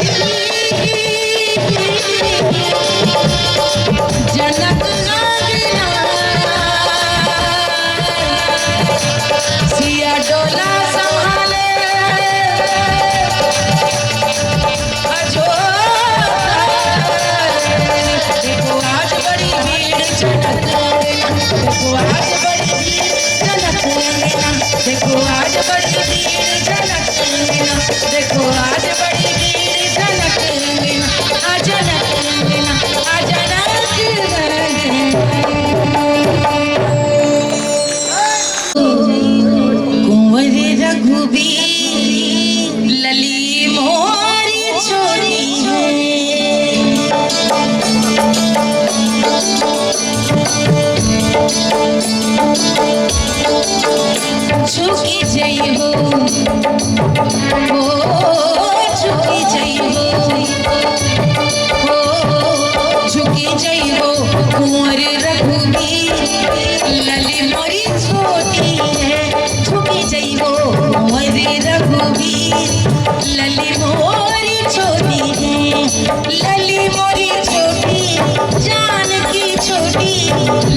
जनक रंगना। सिया डोला संभाले अजो, देखो आज बड़ी भीड़ जनक रंगना, देखो आज बड़ी भीड़ जनक रंगना, देखो आज बड़ी भीड़ जनक रंगना, देखो आज बड़ी भीड़ जनक रंगना, आ जनक रंगना, आ जनक रंगना। कुंवर रघुबीर लली मोरी छोरी झुकी जई हो, झुकी जई हो, झुकी जई हो। कुंवर रघुबीर लली मोरी छोटी है, झुकी जई हो। कुंवर रघुबीर लली मोरी छोटी है, लली मोरी छोटी, जानकी छोटी,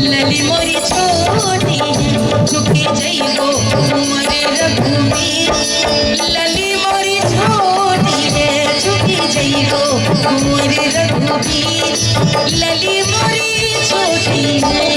लली मोरी छोटी है, झुकी जई हो। कुंवर रघुबीर लली मोरी छोटी है, झुकी जई हो। कुंवर रघुबीर लली मोरी छोटी है।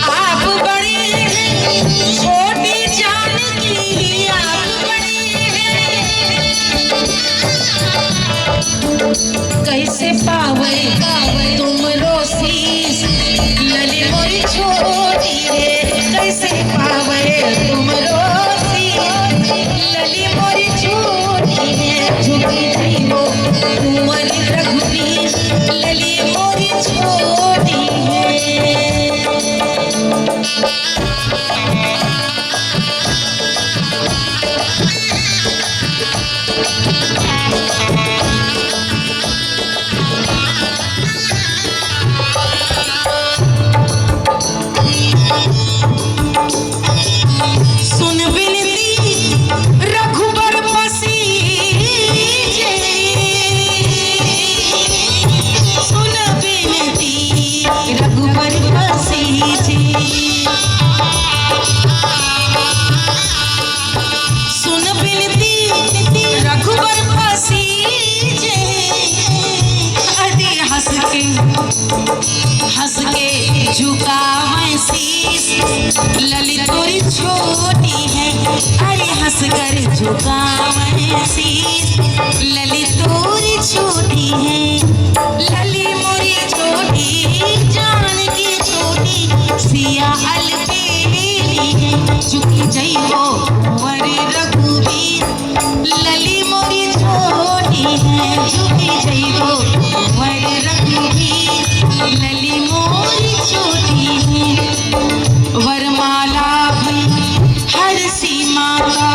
आप बड़ी हैं छोटी जानकी, आप बड़ी हैं कैसे पावे तुम रोसीस, लली मोरी छोटी है कैसे पावे तुम रोसीस, लली मोरी छोटी है, झुकी जई हो। कुंवर रघुबीर लली मोरी छोटी है। सुन बिनती रघुबर पसीजे, सुन बिनती रघुबर पसीजे, सुन बिनती रघुबर पसीजे। अरे हंस के झुकावे शीश, लली तोरी छोटी है, अरे हंस कर झुकावे शीश, लली तोरी छोटी है, लली मोरी छोटी, जानकी छोटी, सिया अलबेली है, झुकी जई हो। कुंवर रघुबीर लली मोरी छोटी है, झुकी जई हो। कुंवर रघुबीर लली मोरी छोटी है। वरमाला भी हर सीमा का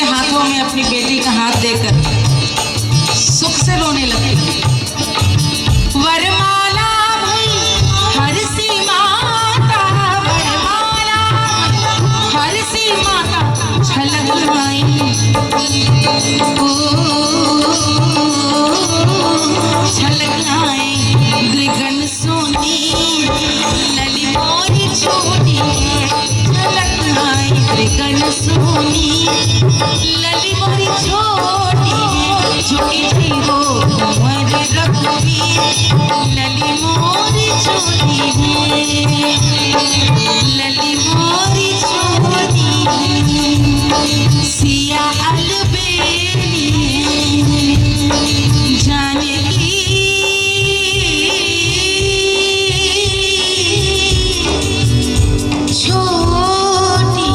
के हाथों में अपनी बेटी का हाथ देकर सुख से रोने लगी। वरमाला भई हर सी माता, वरमाला हर सी माता झलक आई, झलक आई गगन सोनी लली मोरी छोटी, झलक आई गगन सोनी लली मोरी छोटी, झुकी थी वो कुंवर रघुवीर लली मोरी छोटी है, लली मोरी छोटी सिया अलबेली जानकी छोटी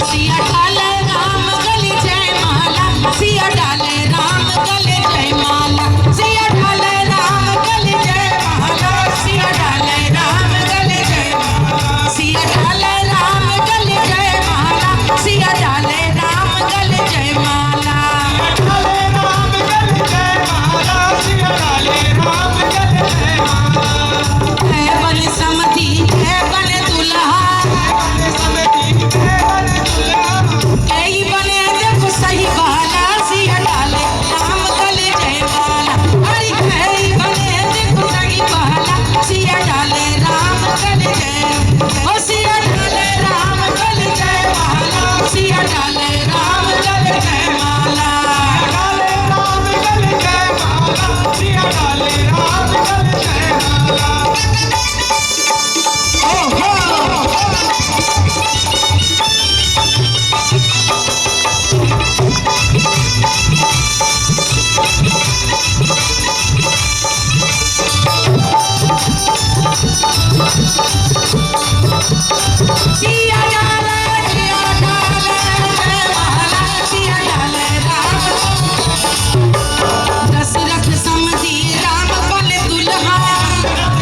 सिया डाले राम गले जय माला, सिया डाले राम गले जय माला, सिया डाले राम गले जय माला, सिया डाले राम गले जय माला, सिया डाले राम गले जय माला, सिया डाले राम गले जय माला, डाले राम गले जय माला, सिया डाले राम गले जय माला। है बन समधी है बन दुल्हा, बने देखो सही बाला, सिया डाले राम गले जय माला, हरि खई बने देखो सही बाला, सिया डाले राम गले जय, ओ सिया डाले राम गले जय माला, सिया डाले राम गले जय माला, डाले राम गले जय माला, सिया डाले राम गले जय माला। ओ हो सिया डाले जय माला, सिया डाले राम, दशरथ समधी राम बने दुल्हा, राम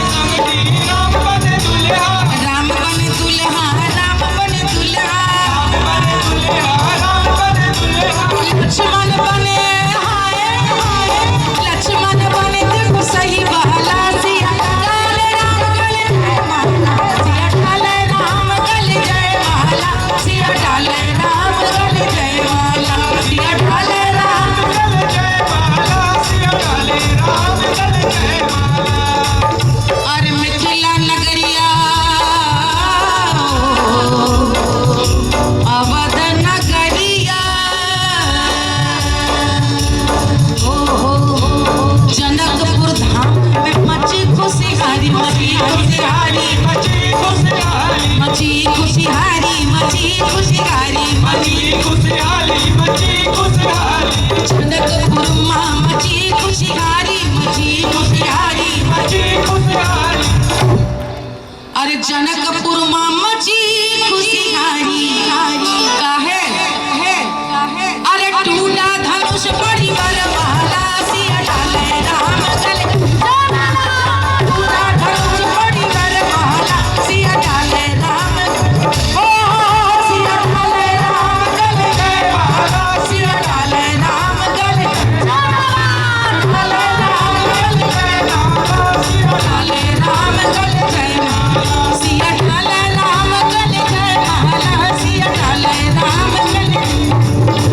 बने दुल्हा, राम बने दुल्हा, राम बने दुल्हा, राम बने दुल्हा, लक्ष्मण बने हाय हाय, लक्ष्मण बने देखो सही बाला, सिया डाले राम गले जय माला, सिया डाले राम गले जय माला, सिया डाले राम गले जय माला, सिया डाले राम गले जय माला, सिया डाले राम गले जय माला। और मिथिला नगरिया अवध नगरिया, जनकपुर धाम में मची खुशिहारी, मची खुशिहारी, मची खुशहाली, मची खुशिहारी, मची खुशिहारी, मची खुशहाली, मची खुशहाली, जनकपुर माँ मची खुशिहारी, मची खुशिहारी, मची खुशहाली। अरे जनकपुर माँ मची खुशिहारी काहे, अरे टूटा धनुष बड़ी बरमाला, सिया डाले राम गले जय माला, टूटा धनुष बड़ी बरमाला, सिया डाले राम, ओ सिया डाले राम गले जय माला, सिया डाले राम गले जय माला, डाले राम गले जय माला, सिया डाले राम गले जय माला, सिया डाले राम गले जय माला, सिया डाले राम गले,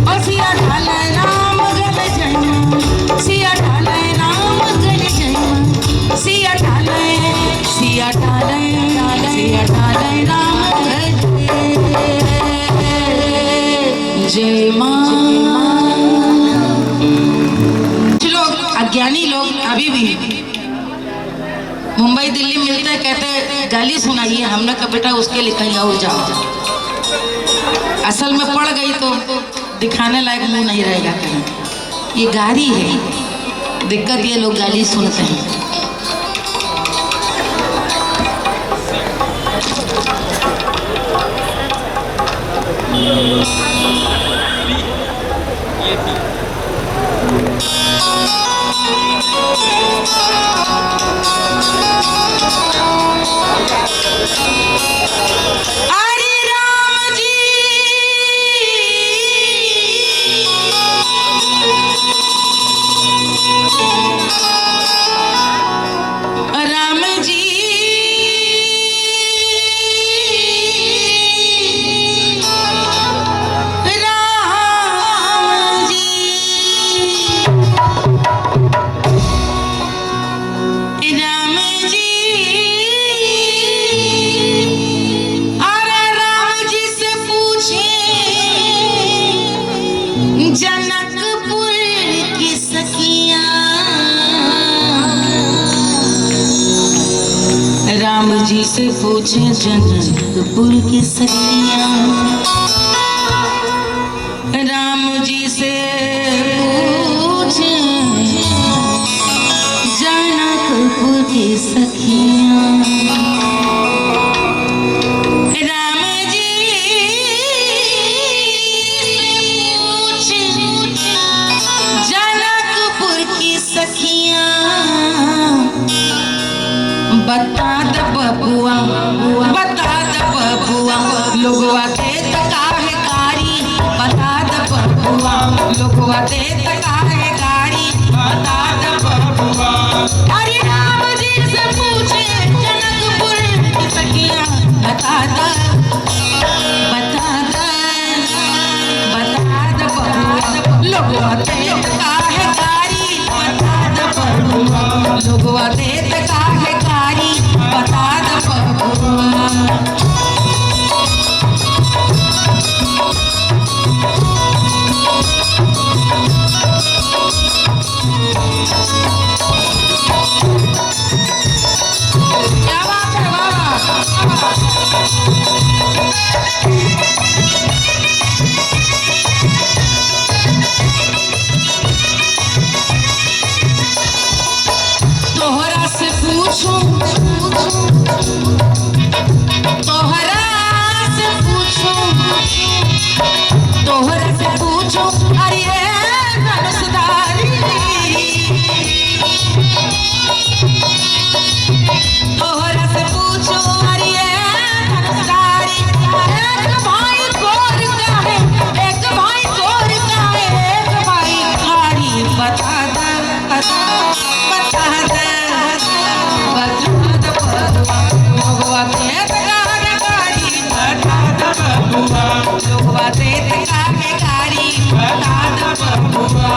ओ सिया डाले राम गले जय माला, सिया डाले राम गले जय माला, सिया डाले, सिया डाले, सिया डाले राम गले जय माला। कुछ लोग अज्ञानी लोग अभी भी मुंबई दिल्ली मिलते कहते गाली सुनाइए, हमने कहा बेटा उसके लिए कहीं और जाओ, असल में पड़ गई तो दिखाने लायक मुंह नहीं रहेगा कहीं, ये गाली है, दिक्कत ये लोग गाली सुनते हैं। राम जी से पूछे जनकपुर की सखियां, राम जी से पूछे जनकपुर की सखियां, राम जी से पूछे जनकपुर की सखियां, बता द बबुआ, बता द बबुआ, लोगवा दे काहे कारी, बता द बबुआ, लोगवा दे काहे कारी, बता द बबुआ। अरे राम जी से पूछे जनकपुर की सखियां, बता द, बता द, बता द बबुआ, लोगवा दे काहे कारी, बता द बबुआ, लोगवा दे काहे कारी, बता द बबुआ। क्या बात है बाबा। तोहरा से पूछूं, तोहरा से पूछूं, तोहरा से पूछूं, अरे धनुषधारी, तोहरा से पूछूं, अरे धनुषधारी, एक भाई गोर का है, एक भाई गोर का है, एक भाई कारी, बता द, बता बता द, बता द बबुआ, लोगवा दे काहे कारी, बता द बबुआ, लोगवा दे काहे कारी, बता द बबुआ।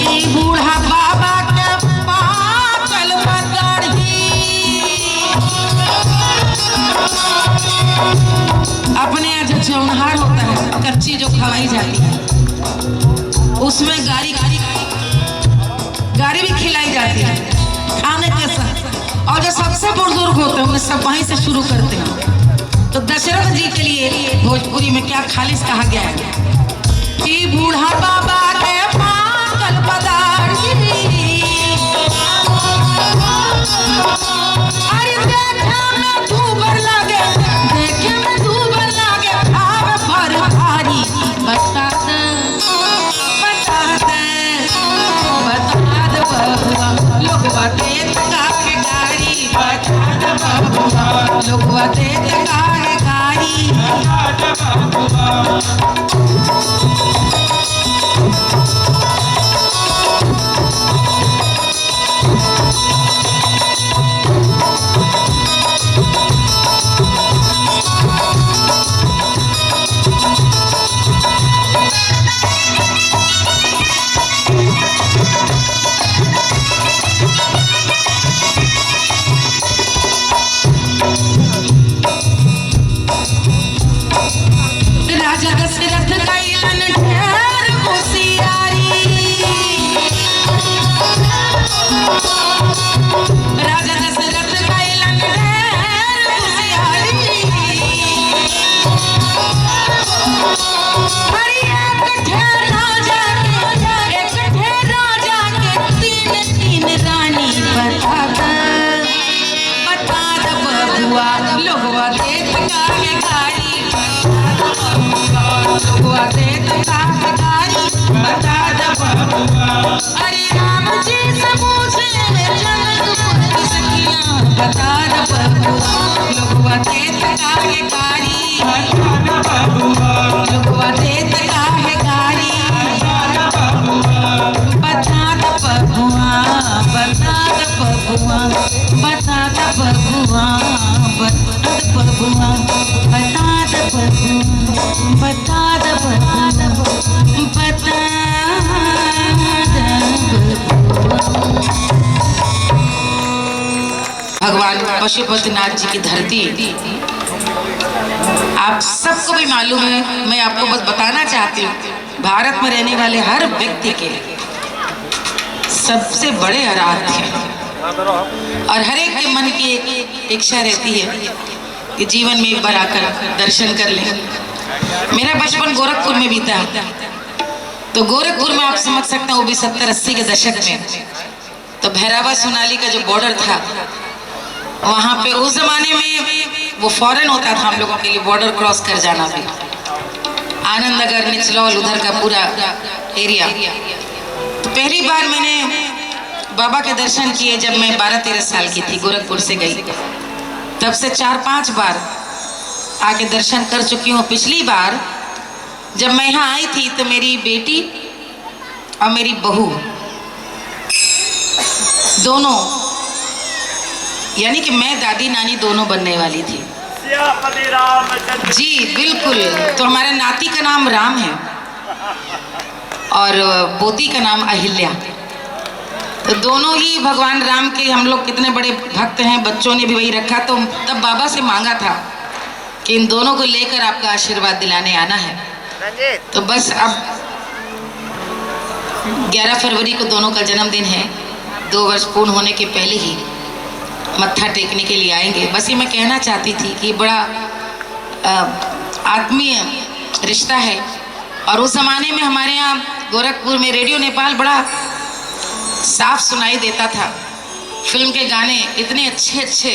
ई बूढ़ा बाबा के पागल पकड़ी, अपने यहाँ जो चौनहार होता है, कच्ची जो खवाई जाती है, उसमें गारी गारी भी खिलाई जाती है खाने के साथ, और जो सबसे बुजुर्ग होते हैं उन्हें सब वहीं से शुरू करते हैं। तो दशरथ जी के लिए भोजपुरी में क्या खालिश कहा गया है कि बूढ़ा बाबा के पागल पदारी, अरे देखे में दूबर लागे, देखे में दूबर लागे, खावे भर भारी, बता द, बता द, बता द बबुआ, लोगवा दे काहे कारी, बता द बबुआ, लोगवा दे काहे कारी, बता द बबुआ। राजा दशरथ कैलन ढेर होशियारी, राजा दशरथ कैलन ढेर होशियारी, अरे एक ढेर राजा के तीन तीन रानी, बता द, बता द बबुआ, लोगवा दे काहे कारी, लोगवा दे काहे कारी, बता द बबुआ। अरे राम जी से पूछे जनकपुर की सखियां, बता द बबुआ, लोगवा दे काहे कारी, बता द बबुआ, लोगवा दे काहे कारी, बता द बबुआ, बता द बबुआ, बता द बबुआ, बता द बबुआ, बता द बबुआ। पशुपतिनाथ जी की धरती आप सबको भी मालूम है। मैं आपको बस बताना चाहती हूँ, भारत में रहने वाले हर व्यक्ति के सबसे बड़े आराध्य हैं और हर एक के मन की एक इच्छा रहती है कि जीवन में एक बार आकर दर्शन कर लें। मेरा बचपन गोरखपुर में बीता, तो गोरखपुर में आप समझ सकते हैं वो भी 70-80 के दशक में, तो भैरवा सोनाली का जो बॉर्डर था वहाँ पे उस जमाने में वो फॉरेन होता था हम लोगों के लिए बॉर्डर क्रॉस कर जाना भी। आनंद नगर, निचलौल, उधर का पूरा एरिया। तो पहली बार मैंने बाबा के दर्शन किए जब मैं 12-13 साल की थी, गोरखपुर से गई। तब से 4-5 बार आके दर्शन कर चुकी हूँ। पिछली बार जब मैं यहाँ आई थी तो मेरी बेटी और मेरी बहू दोनों, यानी कि मैं दादी नानी दोनों बनने वाली थी। जी बिल्कुल। तो हमारे नाती का नाम राम है और पोती का नाम अहिल्या। तो दोनों ही भगवान राम के हम लोग कितने बड़े भक्त हैं, बच्चों ने भी वही रखा। तो तब बाबा से मांगा था कि इन दोनों को लेकर आपका आशीर्वाद दिलाने आना है। तो बस अब 11 फरवरी को दोनों का जन्मदिन है, 2 वर्ष पूर्ण होने के पहले ही मत्था टेकने के लिए आएंगे। बस ये मैं कहना चाहती थी कि बड़ा आत्मीय रिश्ता है। और उस ज़माने में हमारे यहाँ गोरखपुर में रेडियो नेपाल बड़ा साफ सुनाई देता था। फिल्म के गाने इतने अच्छे अच्छे,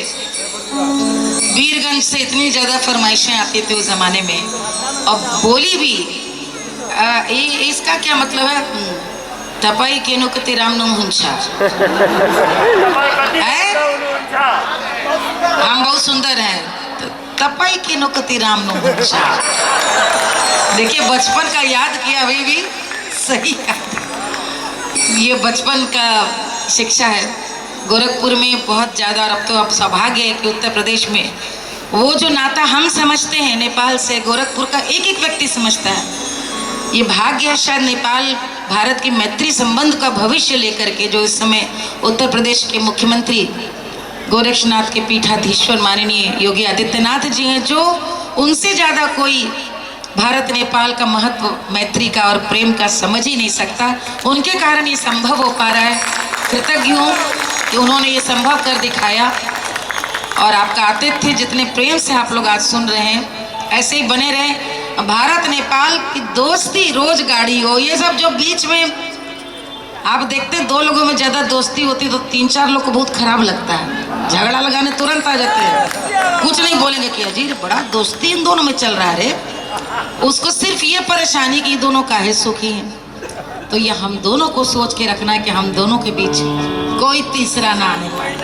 वीरगंज से इतनी ज़्यादा फरमाइशें आती थी उस ज़माने में। और बोली भी इसका क्या मतलब है, तपाई केनो कति राम नो हुंछा हम बहुत सुंदर हैं, तो तपाई केनो कति राम नो हुंछा। देखिए बचपन का याद किया, अभी भी सही याद। ये बचपन का शिक्षा है। गोरखपुर में बहुत ज़्यादा, और अब तो अब सौभाग्य है कि उत्तर प्रदेश में वो जो नाता हम समझते हैं नेपाल से, गोरखपुर का एक एक व्यक्ति समझता है। ये भाग्य है शायद नेपाल भारत की मैत्री संबंध का भविष्य लेकर के, जो इस समय उत्तर प्रदेश के मुख्यमंत्री गोरक्षनाथ के पीठाधीश्वर माननीय योगी आदित्यनाथ जी हैं, जो उनसे ज़्यादा कोई भारत नेपाल का महत्व, मैत्री का और प्रेम का समझ ही नहीं सकता। उनके कारण ये संभव हो पा रहा है। कृतज्ञ हूँ कि उन्होंने ये संभव कर दिखाया। और आपका आतिथ्य जितने प्रेम से आप लोग आज सुन रहे हैं, ऐसे ही बने रहें। भारत नेपाल की दोस्ती रोज गाड़ी हो। ये सब जो बीच में आप देखते हैं 2 लोगों में ज़्यादा दोस्ती होती तो 3-4 लोग को बहुत खराब लगता है, झगड़ा लगाने तुरंत आ जाते हैं। कुछ नहीं बोलेंगे कि अजीर बड़ा दोस्ती इन दोनों में चल रहा है रे। उसको सिर्फ ये परेशानी कि दोनों काहे सुखी हैं। तो ये हम दोनों को सोच के रखना है कि हम दोनों के बीच कोई तीसरा ना आने पाए।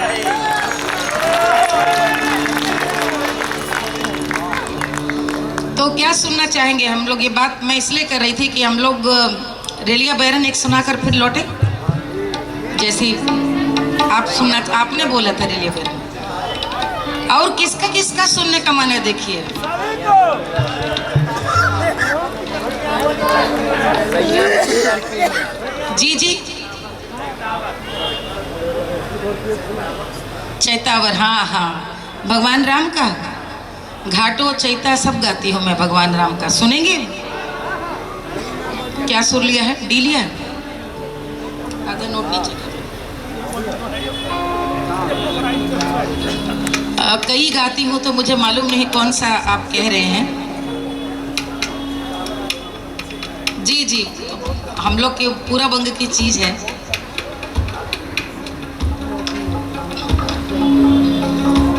तो क्या सुनना चाहेंगे हम लोग? ये बात मैं इसलिए कर रही थी कि हम लोग रेलिया बैरन एक सुनाकर फिर लौटे, जैसे आप सुनना, आपने बोला था रेलिया बैरन। और किसका किसका सुनने का मन है देखिए। जी जी चैतावर, हाँ हाँ, भगवान राम का घाटो चैता सब गाती हूँ मैं भगवान राम का। सुनेंगे? क्या सुर लिया है? डी लिया है? आधा नोट नीचे कर। कई गाती हूँ तो मुझे मालूम नहीं कौन सा आप कह रहे हैं। जी जी, हम लोग के पूरा बंग की चीज है।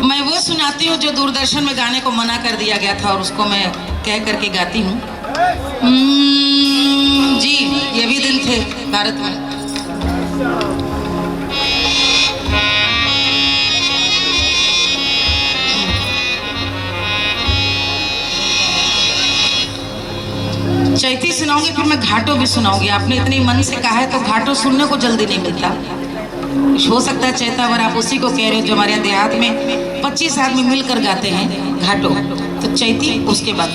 मैं वो सुनाती हूँ जो दूरदर्शन में गाने को मना कर दिया गया था और उसको मैं कह करके गाती हूँ। जी, ये भी दिन थे भारत में। चैती सुनाऊंगी, फिर मैं घाटों भी सुनाऊंगी। आपने इतने मन से कहा है तो घाटों सुनने को जल्दी नहीं मिलता। हो सकता है चैतावर आप उसी को कह रहे हो जो हमारे देहात में 25 आदमी मिलकर गाते हैं घाटों। तो चैती उसके बाद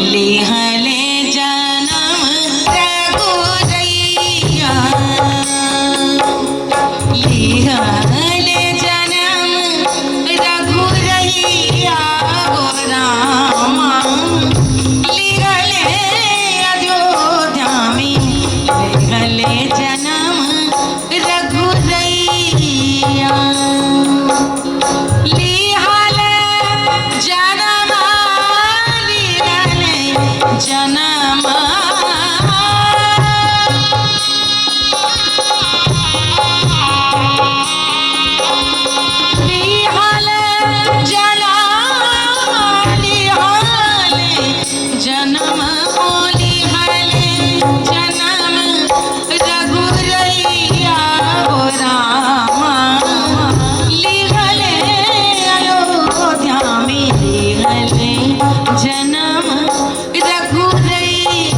लिहले जन्म रघुरैया, लिहले जन्म रघुरैया गो रामा, लिहले अयोध्या में लिहले जन्म रघुरैया, लिहले जन्म जन्म लिहाले जन्म लिहाले जन्म रघुरैया गो रामा, लिहाले अयोध्या में लिहाले जन्म रघुरैया।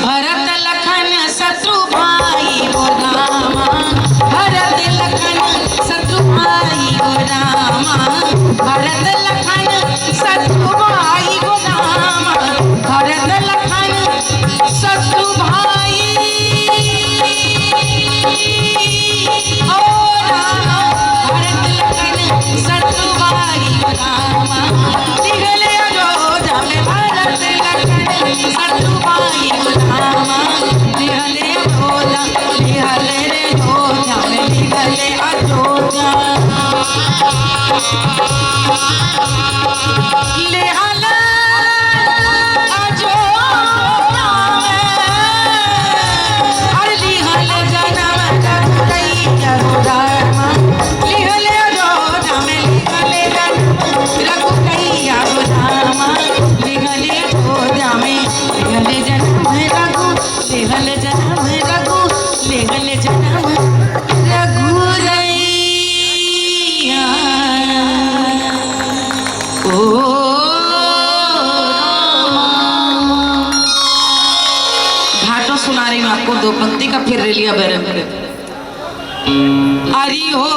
भरत लखन शत्रुभाई गो रामा, भरत लखन शत्रुभाई ओ रामा, भरत लखन शत्रुभाई गो रामा, लिहले अयोध्या में भरत लखन शत्रुभाई गो रामा, लिहले अयोध्या, लिहले अयोध्या में लिहले अयोध्या, लिहले अयोध्या में, अरे लिहले जन्म रघुरैया गो रामा, लिहले अयोध्या में लिहले जन्म रघुरैया गो रामा, लिहले अयोध्या में लिहले जन्म रघु, लिहले जन्म रघु, लिहले जन्म रघुरैया। ओ घाटों सुना रही हूँ आपको दो पंक्ति का, फिर ले लिया बैरन। हरि हो